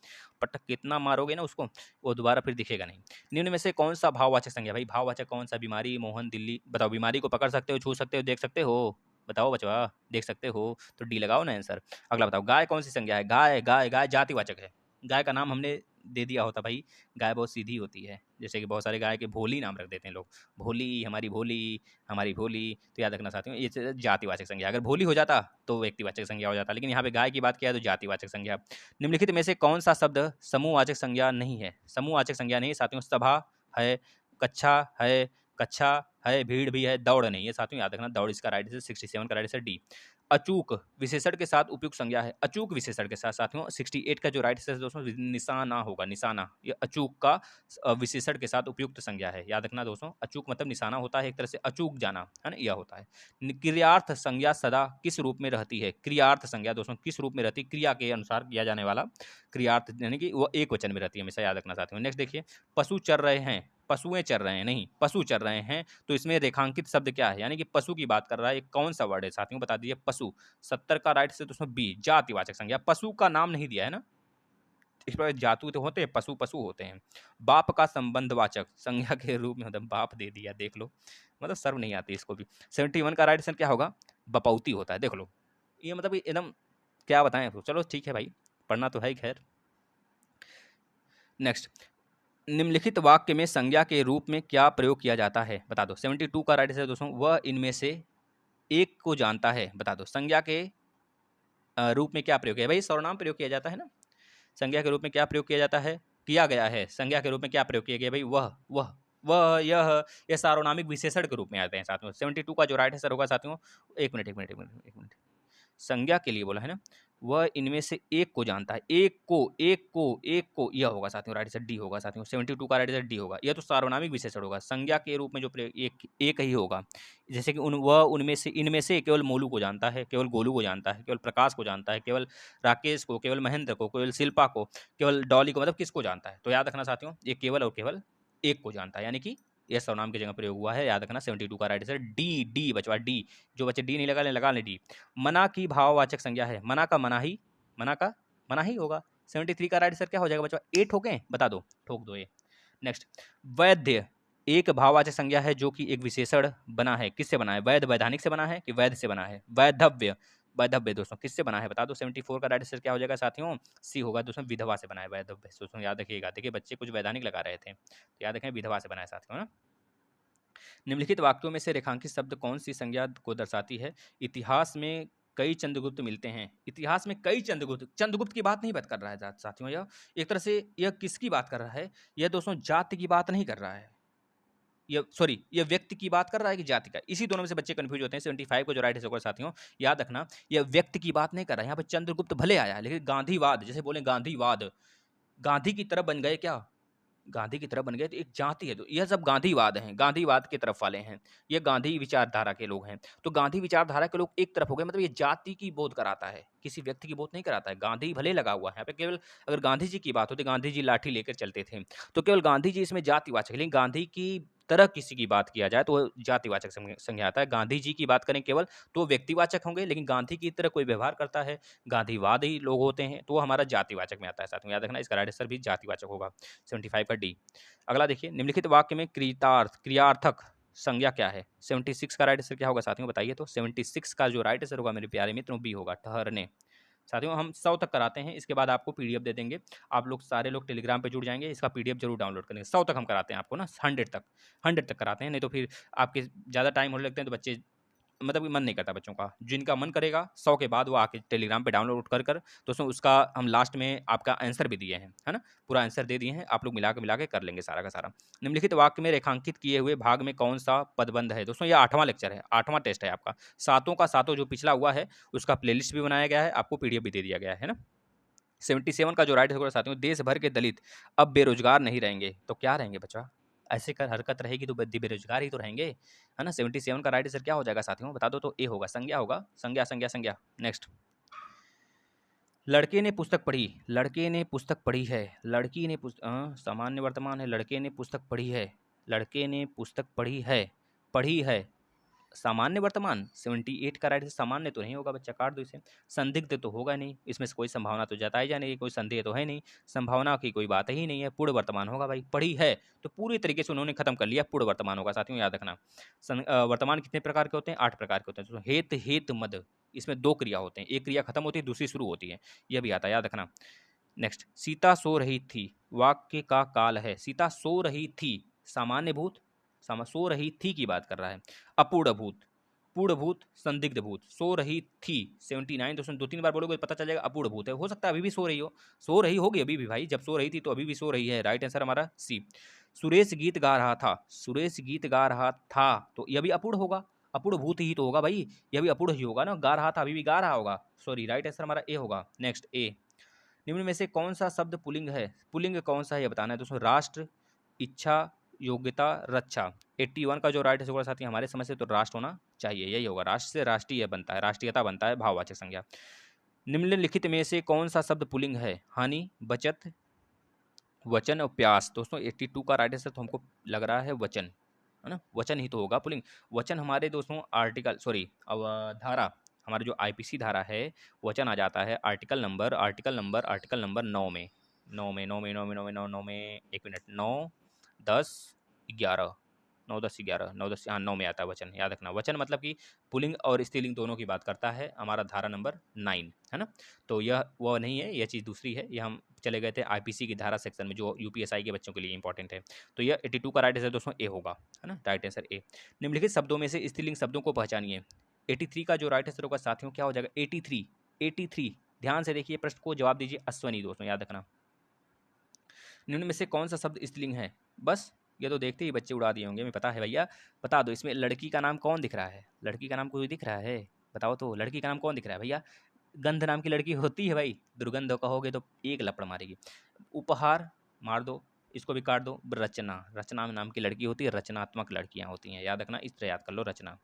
पटक कितना मारोगे ना उसको, वो दोबारा फिर दिखेगा नहीं। निम्न में से कौन सा भाववाचक संज्ञा, भाई भाववाचक कौन सा? बीमारी, मोहन, दिल्ली, बताओ। बीमारी को पकड़ सकते हो, छू सकते हो, देख सकते हो, बताओ बचवा, देख सकते हो तो डी लगाओ ना आंसर। अगला बताओ, गाय कौन सी संज्ञा है? गाय गाय गाय जातिवाचक है। गाय का नाम हमने दे दिया होता भाई, गाय बहुत सीधी होती है, जैसे कि बहुत सारे गाय के भोली नाम रख देते हैं लोग, भोली, हमारी भोली, हमारी भोली, तो याद रखना साथियों ये जातिवाचक संज्ञा। अगर भोली हो जाता तो व्यक्तिवाचक संज्ञा हो जाता, लेकिन यहाँ पे गाय की बात किया तो जातिवाचक संज्ञा। निम्नलिखित में से कौन सा शब्द समूहवाचक संज्ञा नहीं है? समूहवाचक संज्ञा नहीं साथियों, सभा है, कक्षा है, कक्षा है, भीड़ भी है, दौड़ नहीं है साथियों, याद रखना दौड़ इसका राइट आंसर। 67 का राइट आंसर डी। अचूक विशेषण के साथ उपयुक्त संज्ञा है, अचूक विशेषण के साथ साथियों। 68 का जो राइट आंसर दोस्तों निशाना होगा, निशाना, ये अचूक का विशेषण के साथ उपयुक्त संज्ञा है, याद रखना दोस्तों। अचूक मतलब निशाना होता है, एक तरह से अचूक जाना है ना, यह होता है। क्रियार्थ संज्ञा सदा किस रूप में रहती है? क्रियार्थ संज्ञा दोस्तों किस रूप में रहती है? क्रिया के अनुसार किया जाने वाला क्रियार्थ, यानी कि वो एक वचन में रहती है हमेशा, याद रखना साथियों। नेक्स्ट देखिए, पशु चर रहे हैं, पशुएं चर रहे हैं नहीं, पशु चर रहे हैं, तो इसमें रेखांकित शब्द क्या है? यानी कि पशु की बात कर रहा है, कौन सा वर्ड है साथियों बता दीजिए? पशु। 70 का राइट से दोस्तों बी, जातिवाचक संज्ञा। पशु का नाम नहीं दिया है ना, इस पर जातु तो होते हैं, पशु पशु होते हैं। बाप का संबंधवाचक संज्ञा के रूप में होता है, बाप दे दिया, देख लो, मतलब सर्व नहीं आती इसको भी। 71 का राइट आंसर क्या होगा? बपौती होता है, देख लो, ये मतलब एकदम क्या बताएं आपको। चलो ठीक है भाई, पढ़ना तो है ही खैर। नेक्स्ट, निम्नलिखित वाक्य में संज्ञा के रूप में क्या प्रयोग किया जाता है? बता दो। 72 का राइट आंसर दोस्तों, वह इनमें से एक को जानता है, बता दो। संज्ञा के रूप में क्या प्रयोग किया? भाई सर्वनाम प्रयोग किया जाता है ना, संज्ञा के रूप में क्या प्रयोग किया जाता है? किया गया है, संज्ञा के रूप में क्या प्रयोग किया गया? भाई वह यह सार्वनामिक विशेषण के रूप में आते हैं साथियों। 72 का जो राइट आंसर होगा साथियों, एक मिनट एक मिनट एक मिनट एक मिनट, संज्ञा के लिए बोला है ना, वह इनमें से एक को जानता है, एक को यह होगा साथियों, राइट आंसर डी होगा साथियों। 72 का राइट आंसर डी होगा, यह तो सार्वनामिक विशेषण होगा, संज्ञा के रूप में जो प्रयोग एक ही होगा। जैसे कि वह उनमें से, इनमें से केवल मोलू को जानता है, केवल गोलू को जानता है, केवल प्रकाश को जानता है, केवल राकेश को, केवल महेंद्र को, केवल शिल्पा को, केवल डॉली को, मतलब किसको जानता है? तो याद रखना साथियों, ये केवल और केवल एक को जानता है, यानी कि यह सर्वनाम की जगह प्रयोग हुआ है, याद रखना। 72 का राइट आंसर डी, डी बचवा डी। जो बच्चे डी नहीं लगा ले डी। मना की भाववाचक संज्ञा है, मना का मनाही, मना का मनाही होगा। 73 का राइट आंसर क्या हो जाएगा बच्चा? ए ठोके, बता दो, ठोक दो ए। नेक्स्ट, वैद्य एक भाववाचक संज्ञा है जो कि एक विशेषण बना है, किससे बना है? वैध वैधानिक से बना है कि वैध से बना है? वैधव्य, वैधव्य दोस्तों किससे बना है बता दो। 74 का राइट आंसर क्या हो जाएगा साथियों? सी होगा दोस्तों, विधवा से बना है वैधव्य। दोस्तों याद रखिएगा, देखिए बच्चे कुछ वैधानिक लगा रहे थे, तो याद रखें विधवा से बना है साथियों ना। निम्नलिखित वाक्यों में से रेखांकित शब्द कौन सी संज्ञा को दर्शाती है? इतिहास में कई चंद्रगुप्त मिलते हैं, इतिहास में कई चंद्रगुप्त, चंद्रगुप्त की बात नहीं बात कर रहा है साथियों, यह एक तरह से यह किसकी बात कर रहा है? यह दोस्तों जाति की बात नहीं कर रहा है, ये सॉरी, ये व्यक्ति की बात कर रहा है कि जाति का? इसी दोनों में से बच्चे कंफ्यूज होते हैं। 75 को जो राइट आंसर होगा साथियों, याद रखना, यह व्यक्ति की बात नहीं कर रहा है। यहाँ पे चंद्रगुप्त भले आया, लेकिन गांधीवाद, जैसे बोले गांधीवाद, गांधी की तरफ बन गए क्या? गांधी की तरफ बन गए तो एक जाति है, तो यह सब गांधीवाद हैं, गांधीवाद की तरफ वाले हैं, ये गांधी विचारधारा के लोग हैं। तो गांधी विचारधारा के लोग एक तरफ हो गए, मतलब ये जाति की बोध कराता है, किसी व्यक्ति की बोध नहीं कराता है। गांधी भले लगा हुआ है यहाँ पे, केवल अगर गांधी जी की बात होती, गांधी जी लाठी लेकर चलते थे, तो केवल गांधी जी इसमें जातिवाचक है, लेकिन गांधी की तरह किसी की बात किया जाए तो वो जातिवाचक संज्ञा आता है। गांधी जी की बात करें केवल तो व्यक्तिवाचक होंगे, लेकिन गांधी की तरह कोई व्यवहार करता है, गांधीवादी लोग होते हैं, तो वो हमारा जातिवाचक में आता है। साथ में याद रखना, इसका राइट आंसर भी जातिवाचक होगा, 75 का डी। अगला देखिए, निम्नलिखित वाक्य में क्रियार्थ, क्रियार्थक संज्ञा क्या है? 76 का राइट आंसर क्या होगा साथियों बताइए तो। 76 का जो राइट आंसर होगा मेरे प्यारे मित्रों, बी होगा, ठहरने। साथियों हम 100 तक कराते हैं, इसके बाद आपको पीडीएफ दे देंगे, आप लोग सारे लोग टेलीग्राम पे जुड़ जाएंगे, इसका पीडीएफ जरूर डाउनलोड करेंगे। 100 तक हम कराते हैं आपको ना, 100 तक, 100 तक कराते हैं, नहीं तो फिर आपके ज़्यादा टाइम होने लगते हैं तो बच्चे, मतलब कि मन नहीं करता बच्चों का। जिनका मन करेगा 100 के बाद वो आके टेलीग्राम पे डाउनलोड कर दोस्तों उसका हम लास्ट में आपका आंसर भी दिए हैं, है ना, पूरा आंसर दे दिए हैं, आप लोग मिला के कर लेंगे सारा का सारा। निम्नलिखित वाक्य में रेखांकित किए हुए भाग में कौन सा पदबंध है? दोस्तों ये 8वां लेक्चर है, 8वां टेस्ट है आपका, सातों का सातों जो पिछला हुआ है उसका प्लेलिस्ट भी बनाया गया है, आपको पीडीएफ भी दे दिया गया है ना। 77 का जो राइट होगा साथियों, देश भर के दलित अब बेरोजगार नहीं रहेंगे, तो क्या रहेंगे बच्चा? ऐसे कर हरकत रहेगी तो बेरोजगार ही तो रहेंगे, है ना। 77 का राइट आंसर क्या हो जाएगा साथियों बता दो तो? ए होगा, संज्ञा होगा, संज्ञा संज्ञा संज्ञा। नेक्स्ट, लड़के ने पुस्तक पढ़ी, लड़के ने पुस्तक पढ़ी है, लड़की ने सामान्य वर्तमान है, लड़के ने पुस्तक पढ़ी है, लड़के ने पुस्तक पढ़ी है, सामान्य वर्तमान 78 का राइट आंसर सामान्य तो नहीं होगा बच्चा, काट दो इसे। संदिग्ध तो होगा नहीं, इसमें से कोई संभावना तो जताई जाने की, कोई संदेह तो है नहीं, संभावना की कोई बात ही नहीं है, पूर्ण वर्तमान होगा भाई। पढ़ी है तो पूरी तरीके से उन्होंने खत्म कर लिया, पूर्ण वर्तमान होगा साथियों, याद रखना। वर्तमान कितने प्रकार के होते हैं? 8 प्रकार के होते हैं। तो हेत हेत मद, इसमें 2 क्रिया होते हैं, एक क्रिया खत्म होती है, दूसरी शुरू होती है, यह भी आता है, याद रखना। नेक्स्ट, सीता सो रही थी, वाक्य का काल है। सीता सो रही थी, सामान्य भूत, सो रही थी की बात कर रहा है। अपूर्ण भूत, पूर्ण भूत, संदिग्ध भूत। सो रही थी 79, तो उसमें 2-3 बार बोलोगे पता चल जाएगा अपूर्ण भूत है, हो सकता है अभी भी सो रही हो, सो रही होगी अभी भी भाई, जब सो रही थी तो अभी भी सो रही है, राइट आंसर हमारा सी। सुरेश गीत गा रहा था, सुरेश गीत गा रहा था, तो यह भी अपूर्ण होगा, अपूर्ण भूत ही तो होगा भाई, यह भी अपूर्ण ही होगा ना, गा रहा था अभी भी गा रहा होगा, सॉरी, राइट आंसर हमारा ए होगा। नेक्स्ट ए, निम्न में से कौन सा शब्द पुल्लिंग है? पुल्लिंग कौन सा है ये बताना है दोस्तों। राष्ट्र, इच्छा, योग्यता, रक्षा। 81 का जो राइट आंसर होगा साथी हमारे समझ से तो राष्ट्र होना चाहिए, यही होगा, राष्ट्र से राष्ट्रीय बनता है, राष्ट्रीयता बनता है, भाववाचक संज्ञा। निम्नलिखित में से कौन सा शब्द पुल्लिंग है? हानि, बचत, वचन और प्यास। दोस्तों 82 का राइट आंसर तो हमको लग रहा है वचन, है ना, वचन ही तो होगा पुल्लिंग। वचन हमारे दोस्तों आर्टिकल, सॉरी, अब धारा, हमारे जो आईपीसी धारा है, वचन आ जाता है आर्टिकल नंबर 9 में, 9 में 9 में 9 में 9 में 9 9 में, एक मिनट, 9 10 11, 9 10 11, 9 10, हाँ 9 में आता है वचन, याद रखना। वचन मतलब कि पुल्लिंग और स्त्रीलिंग दोनों की बात करता है, हमारा धारा नंबर 9, है ना। तो यह वो नहीं है, यह चीज़ दूसरी है, ये हम चले गए थे आईपीसी की धारा सेक्शन में, जो यूपीएसआई के बच्चों के लिए इंपॉर्टेंट है। तो यह 82 का राइट आंसर दोस्तों ए होगा, है ना, राइट आंसर ए। निम्नलिखित शब्दों में से स्त्रीलिंग शब्दों को पहचानिए। 83 का जो राइट आंसर होगा साथियों क्या हो जाएगा? 83, 83, ध्यान से देखिए प्रश्न को, जवाब दीजिए अश्वनी दोस्तों, याद रखना। निम्न में से कौन सा शब्द स्त्रीलिंग है? बस ये तो देखते ही बच्चे उड़ा दिए होंगे, हमें पता है भैया, बता दो। इसमें लड़की का नाम कौन दिख रहा है? लड़की का नाम कोई दिख रहा है? बताओ तो, लड़की का नाम कौन दिख रहा है भैया? गंध नाम की लड़की होती है भाई, दुर्गंध कहोगे तो एक लपड़ मारेगी। उपहार मार दो, इसको भी काट दो। रचना, रचना नाम की लड़की होती है, रचनात्मक लड़कियां होती हैं, याद रखना, इस तरह याद कर लो। रचना,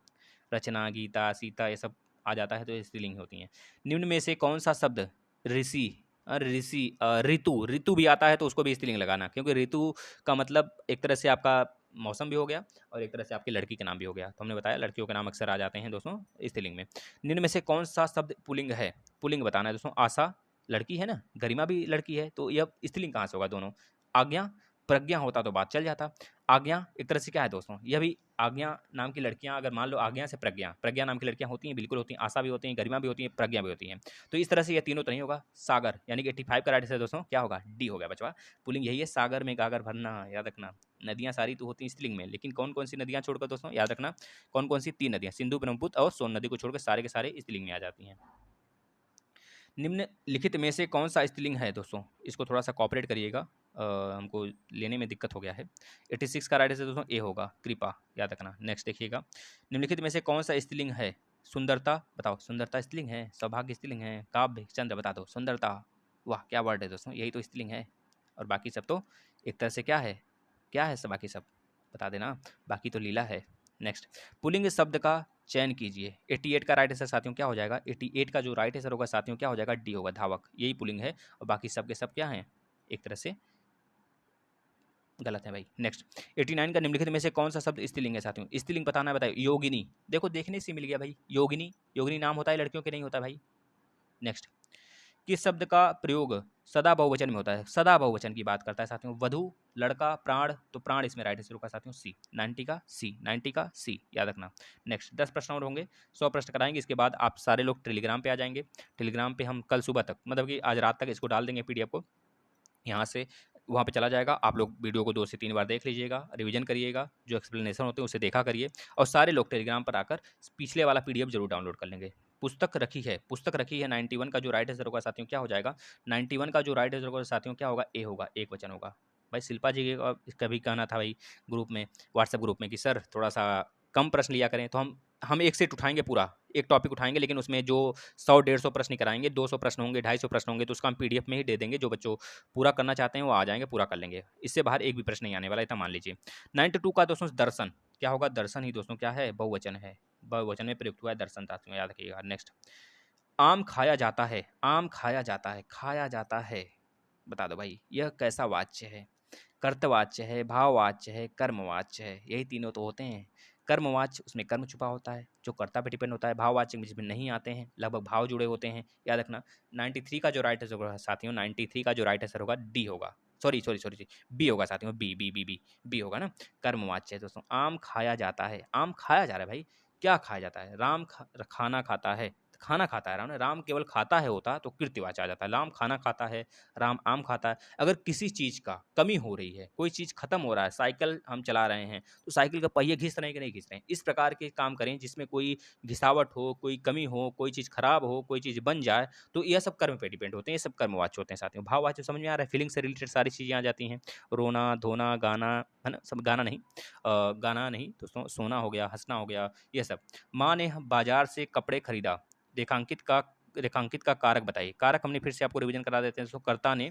रचना, गीता, सीता, ये सब आ जाता है तो ये स्त्रीलिंग होती हैं। निम्न में से कौन सा शब्द ऋषि, ऋषि, ऋतु, ऋतु भी आता है तो उसको भी स्त्रीलिंग लगाना, क्योंकि ऋतु का मतलब एक तरह से आपका मौसम भी हो गया और एक तरह से आपकी लड़की का नाम भी हो गया। तो हमने बताया लड़कियों के नाम अक्सर आ जाते हैं दोस्तों स्त्रीलिंग में। निम्न में से कौन सा शब्द पुल्लिंग है? पुल्लिंग बताना है दोस्तों। आशा लड़की है ना, गरिमा भी लड़की है, तो यह स्त्रीलिंग कहाँ से होगा दोनों? आज्ञा, प्रज्ञा होता तो बात चल जाता। आज्ञा एक तरह से क्या है दोस्तों? यह भी आज्ञा नाम की लड़कियां, अगर मान लो आज्ञा से प्रज्ञा, प्रज्ञा नाम की लड़कियां होती हैं, बिल्कुल होती हैं, आशा भी होती हैं, गरिमा भी होती हैं, प्रज्ञा भी होती हैं। तो इस तरह से ये तीनों तो नहीं होगा। सागर, यानी कि 85 का राइट आंसर दोस्तों क्या होगा? डी हो गया बचवा। पुल्लिंग यही है, सागर में गागर भरना, याद रखना। नदियां सारी तो होती हैं स्त्रीलिंग में, लेकिन कौन कौन सी नदियां छोड़कर दोस्तों, याद रखना, कौन कौन सी? 3 नदियां, सिंधु, ब्रह्मपुत्र और सोन नदी को छोड़कर सारे के सारे स्त्रीलिंग में आ जाती हैं। निम्नलिखित में से कौन सा स्त्रीलिंग है दोस्तों? इसको थोड़ा सा कॉपरेट करिएगा, हमको लेने में दिक्कत हो गया है। 86 का राइट आंसर दोस्तों ए होगा, कृपा, याद रखना। नेक्स्ट देखिएगा, निम्नलिखित में से कौन सा स्त्रीलिंग है? सुंदरता, बताओ, सुंदरता स्त्रीलिंग है? सौभाग्य स्त्रीलिंग है? काव्य, चंद्र, बता दो। सुंदरता, वाह क्या वर्ड है दोस्तों, यही तो स्त्रीलिंग है। और बाकी सब तो एक तरह से क्या है, क्या है सब बाकी सब, बता देना, बाकी तो लीला है। नेक्स्ट, पुल्लिंग शब्द का चयन कीजिए। 88 का राइट आंसर साथियों क्या हो जाएगा? 88 का जो राइट आंसर होगा साथियों क्या हो जाएगा? डी होगा, धावक, यही पुल्लिंग है, और बाकी सब के सब क्या हैं? एक तरह से गलत है भाई। नेक्स्ट, 89 का निम्नलिखित में से कौन सा शब्द स्त्रीलिंग है साथियों? स्त्रीलिंग बताना है, बताइए। योगिनी, देखो देखने से मिल गया भाई, योगिनी, योगिनी नाम होता है लड़कियों के, नहीं होता भाई। नेक्स्ट, किस शब्द का प्रयोग सदा बहुवचन में होता है? सदा बहुवचन की बात करता है साथियों। वधु, लड़का, प्राण, तो प्राण इसमें राइट आंसर होगा साथियों सी। 90 का सी, 90 का सी, याद रखना। नेक्स्ट, 10 प्रश्न और होंगे, 100 प्रश्न कराएंगे, इसके बाद आप सारे लोग टेलीग्राम पे आ जाएंगे। टेलीग्राम पे हम कल सुबह तक, मतलब कि आज रात तक इसको डाल देंगे पीडीएफ को, यहाँ से वहाँ पे चला जाएगा। आप लोग वीडियो को 2 से 3 बार देख लीजिएगा, रिवीजन करिएगा, जो एक्सप्लेनेशन होते हैं उसे देखा करिए, और सारे लोग टेलीग्राम पर आकर पिछले वाला पीडीएफ जरूर डाउनलोड कर लेंगे। पुस्तक रखी है, पुस्तक रखी है, 91 का जो राइट आंसर होगा साथियों क्या हो जाएगा? 91 का जो राइट आंसर होगा साथियों क्या होगा? ए होगा, एक वचन होगा भाई। शिल्पा जी का भी कहना था भाई ग्रुप में, व्हाट्सएप ग्रुप में, कि सर थोड़ा सा कम प्रश्न लिया करें, तो हम एक सेट उठाएंगे, पूरा एक टॉपिक उठाएंगे, लेकिन उसमें जो 100-150 प्रश्न नहीं कराएंगे, 200 प्रश्न होंगे, 250 प्रश्न होंगे, तो उसका हम पीडीएफ में ही दे देंगे। जो बच्चों पूरा करना चाहते हैं वो आ जाएंगे, पूरा कर लेंगे, इससे बाहर एक भी प्रश्न नहीं आने वाला, इतना मान लीजिए। 92 का दोस्तों दर्शन क्या होगा? दर्शन ही दोस्तों क्या है? बहुवचन है, बहुवचन में प्रयुक्त हुआ है दर्शन साथियों, याद रखिएगा। नेक्स्ट, आम खाया जाता है, आम खाया जाता है, खाया जाता है, बता दो भाई यह कैसा वाच्य है? कर्तवाच्य है, भाववाच्य है, कर्मवाच्य है, यही तीनों तो होते हैं। कर्मवाच्य उसमें कर्म छुपा होता है जो कर्ता पे डिपेंड होता है, भाववाच्य में जिसमें नहीं आते हैं, लगभग भाव जुड़े होते हैं। याद रखना 93 का जो राइट आंसर होगा साथियों, 93 का जो राइट आंसर होगा डी होगा, सॉरी सॉरी सॉरी जी, बी होगा साथियों, B B B B B होगा ना। कर्मवाच्य है दोस्तों। आम खाया जाता है, आम खाया जा रहा है भाई, क्या खाया जाता है? खाना खाता है, खाना खाता है राम ने, राम केवल खाता है होता तो कृत्यवाच्य आ जाता है। राम खाना खाता है, राम आम खाता है। अगर किसी चीज़ का कमी हो रही है, कोई चीज़ खत्म हो रहा है, साइकिल हम चला रहे हैं तो साइकिल का पहिए घिस रहे हैं कि नहीं घिस रहे हैं, इस प्रकार के काम करें जिसमें कोई घिसावट हो, कोई कमी हो, कोई चीज़ खराब हो, कोई चीज़ बन जाए, तो यह सब कर्म पे डिपेंड होते हैं, ये सब कर्मवाच्य होते हैं साथियों। भाववाच्य समझ में आ रहा है, फीलिंग से रिलेटेड सारी चीज़ें आ जाती हैं, रोना धोना गाना, है ना, सब गाना नहीं, गाना नहीं दोस्तों, सोना हो गया, हंसना हो गया, ये सब। माँ ने बाजार से कपड़े खरीदा, रेखांकित का कारक बताइए। कारक हमने फिर से आपको रिवीजन करा देते हैं। कर्ता ने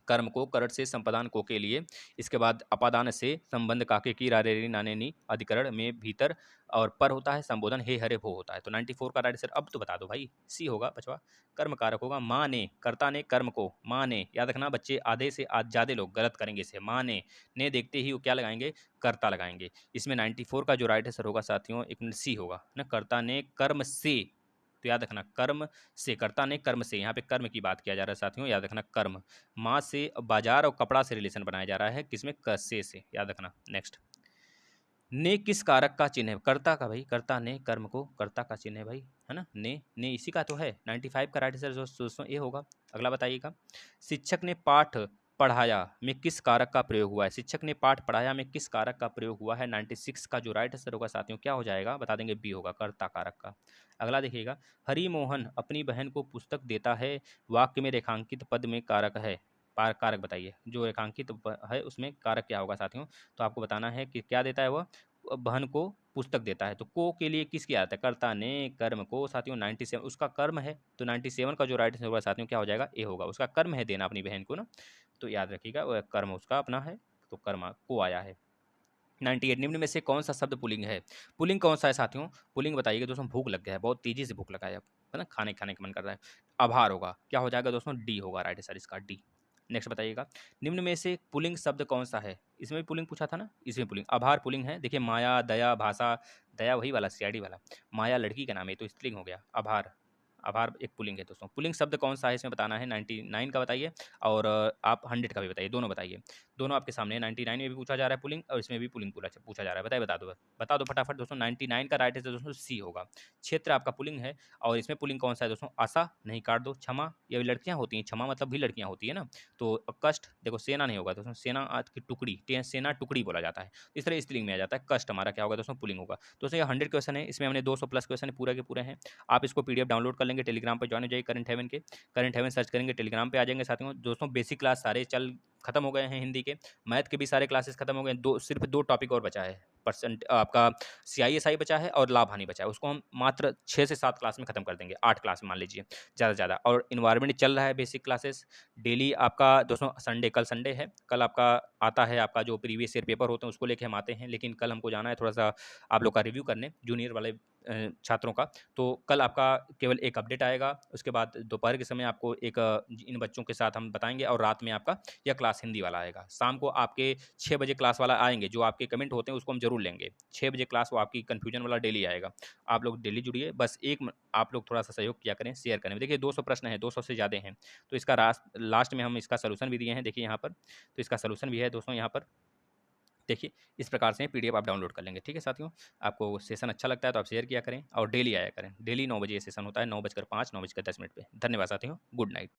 कर्म को करट से संपादान को के लिए, इसके बाद अपादान से संबंध काके की रारे री नाने नी अधिकरण में भीतर और पर होता है, संबोधन हे हरे भो होता है। तो 94 का राइट आंसर अब तो बता दो भाई, सी होगा बचवा, कर्म कारक होगा। माँ ने, कर्ता ने कर्म को, माँ ने, याद रखना बच्चे आधे से ज्यादा लोग गलत करेंगे इसे, माँ ने देखते ही वो क्या लगाएंगे, कर्ता लगाएंगे। इसमें 94 का जो राइट आंसर होगा साथियों, एक मिनट, सी होगा ना, कर्ता ने कर्म से, तो याद रखना कर्म से, कर्ता ने कर्म से, यहाँ पे कर्म की बात किया जा रहा है साथियों, याद रखना कर्म। माँ से बाजार और कपड़ा से रिलेशन बनाया जा रहा है, किसमें, से, याद रखना। नेक्स्ट, ने किस कारक का चिन्ह है? कर्ता का भाई, कर्ता ने कर्म को, कर्ता का चिन्ह है भाई, है ना, ने इसी का तो है। 95 का राइट आंसर दोस्तों ये होगा। अगला बताइएगा, शिक्षक ने पाठ पढ़ाया में किस कारक का प्रयोग हुआ है? शिक्षक ने पाठ पढ़ाया में किस कारक का प्रयोग हुआ है? 96 का जो राइट आंसर होगा साथियों क्या हो जाएगा, बता देंगे, बी होगा, कर्ता कारक का। अगला देखिएगा, हरिमोहन अपनी बहन को पुस्तक देता है, वाक्य में रेखांकित पद में कारक है, कारक बताइए, जो रेखांकित है उसमें कारक क्या होगा साथियों? तो आपको बताना है कि क्या देता है वह, बहन को पुस्तक देता है। तो को के लिए किसकी आता है, कर्ता ने कर्म को साथियों। 97 उसका कर्म है, तो 97 का जो राइट आंसर होगा साथियों क्या हो जाएगा, ए होगा, उसका कर्म है देना अपनी बहन को ना, तो याद रखिएगा वह कर्म उसका अपना है, तो कर्म को आया है। 98, निम्न में से कौन सा शब्द पुलिंग है? पुलिंग कौन सा है साथियों? पुलिंग बताइएगा दोस्तों, भूख लग गया है, बहुत तेजी से भूख लगा है अब, है ना, खाने खाने का मन कर रहा है। आभार होगा, क्या हो जाएगा दोस्तों, डी होगा राइट आंसर इसका, डी। नेक्स्ट बताइएगा, निम्न में से पुलिंग शब्द कौन सा है? इसमें भी पुलिंग पूछा था ना, इसमें पुलिंग, आभार पुलिंग है। देखिए माया, दया, भाषा, दया वही वाला सीआईडी वाला, माया लड़की का नाम है तो स्त्रीलिंग हो गया, आभार, आभार एक पुलिंग है दोस्तों। पुलिंग शब्द कौन सा है इसमें बताना है, 99 का बताइए और आप 100 का भी बताइए, दोनों बताइए, दोनों आपके सामने है। 99 में भी पूछा जा रहा है पुलिंग और इसमें भी पुलिंग पूछा जा रहा है, बताइए, बता दो फटाफट दोस्तों। 99 का राइट आंसर दोस्तों सी होगा, क्षेत्र आपका पुलिंग है। और इसमें पुलिंग कौन सा है दोस्तों, आशा नहीं, काट दो, क्षमा, ये लड़कियां होती हैं, क्षमा मतलब भी लड़कियां होती है ना। तो कष्ट देखो, सेना नहीं होगा दोस्तों, सेना की टुकड़ी, सेना टुकड़ी बोला जाता है, इस तरह स्त्रीलिंग में आ जाता है। कष्ट हमारा क्या होगा दोस्तों, पुलिंग होगा। दोस्तों ये 100 क्वेश्चन है, इसमें हमने 200 प्लस क्वेश्चन पूरा के पूरे हैं। आप इसको पीडीएफ डाउनलोड कर लेंगे, टेलीग्राम पर ज्वाइन हो जाइए करंट हेवन के, करंट हेवन सर्च करेंगे, टेलीग्राम पे आ जाएंगे साथियों। दोस्तों बेसिक क्लास सारे खत्म हो गए हैं, हिंदी के, मैथ के भी सारे क्लासेस खत्म हो गए हैं, सिर्फ दो टॉपिक और बचा है, परसेंट आपका सीआईएसआई बचा है और लाभ हानि बचा है, उसको हम मात्र 6 से 7 क्लास में खत्म कर देंगे, 8 क्लास में मान लीजिए ज़्यादा से ज़्यादा। और इन्वायरमेंट चल रहा है बेसिक क्लासेस डेली आपका दोस्तों, संडे, कल संडे है, कल आपका आता है आपका जो प्रीवियस ईयर पेपर होते हैं उसको लेके हम आते हैं, लेकिन कल हमको जाना है थोड़ा सा आप लोग का रिव्यू करने, जूनियर वाले छात्रों का। तो कल आपका केवल एक अपडेट आएगा, उसके बाद दोपहर के समय आपको एक इन बच्चों के साथ हम बताएंगे, और रात में आपका यह क्लास हिंदी वाला आएगा। शाम को आपके 6 बजे क्लास वाला आएंगे, जो आपके कमेंट होते हैं उसको हम जरूर लेंगे, 6 बजे क्लास वो आपकी कन्फ्यूजन वाला डेली आएगा। आप लोग डेली जुड़िए, बस आप लोग थोड़ा सा सहयोग किया करें, शेयर करें। देखिए 200 प्रश्न है, 200 से ज़्यादा हैं, तो इसका लास्ट में हम इसका सोल्यूशन भी दिए हैं, देखिए यहाँ पर, तो इसका सोल्यूशन भी है दोस्तों यहाँ पर, देखिए इस प्रकार से पीडीएफ आप डाउनलोड कर लेंगे। ठीक है साथियों, आपको सेशन अच्छा लगता है तो आप शेयर किया करें और डेली आया करें, डेली 9 बजे ये सेशन होता है, 9:05, 9:10 पे। धन्यवाद साथियों, गुड नाइट।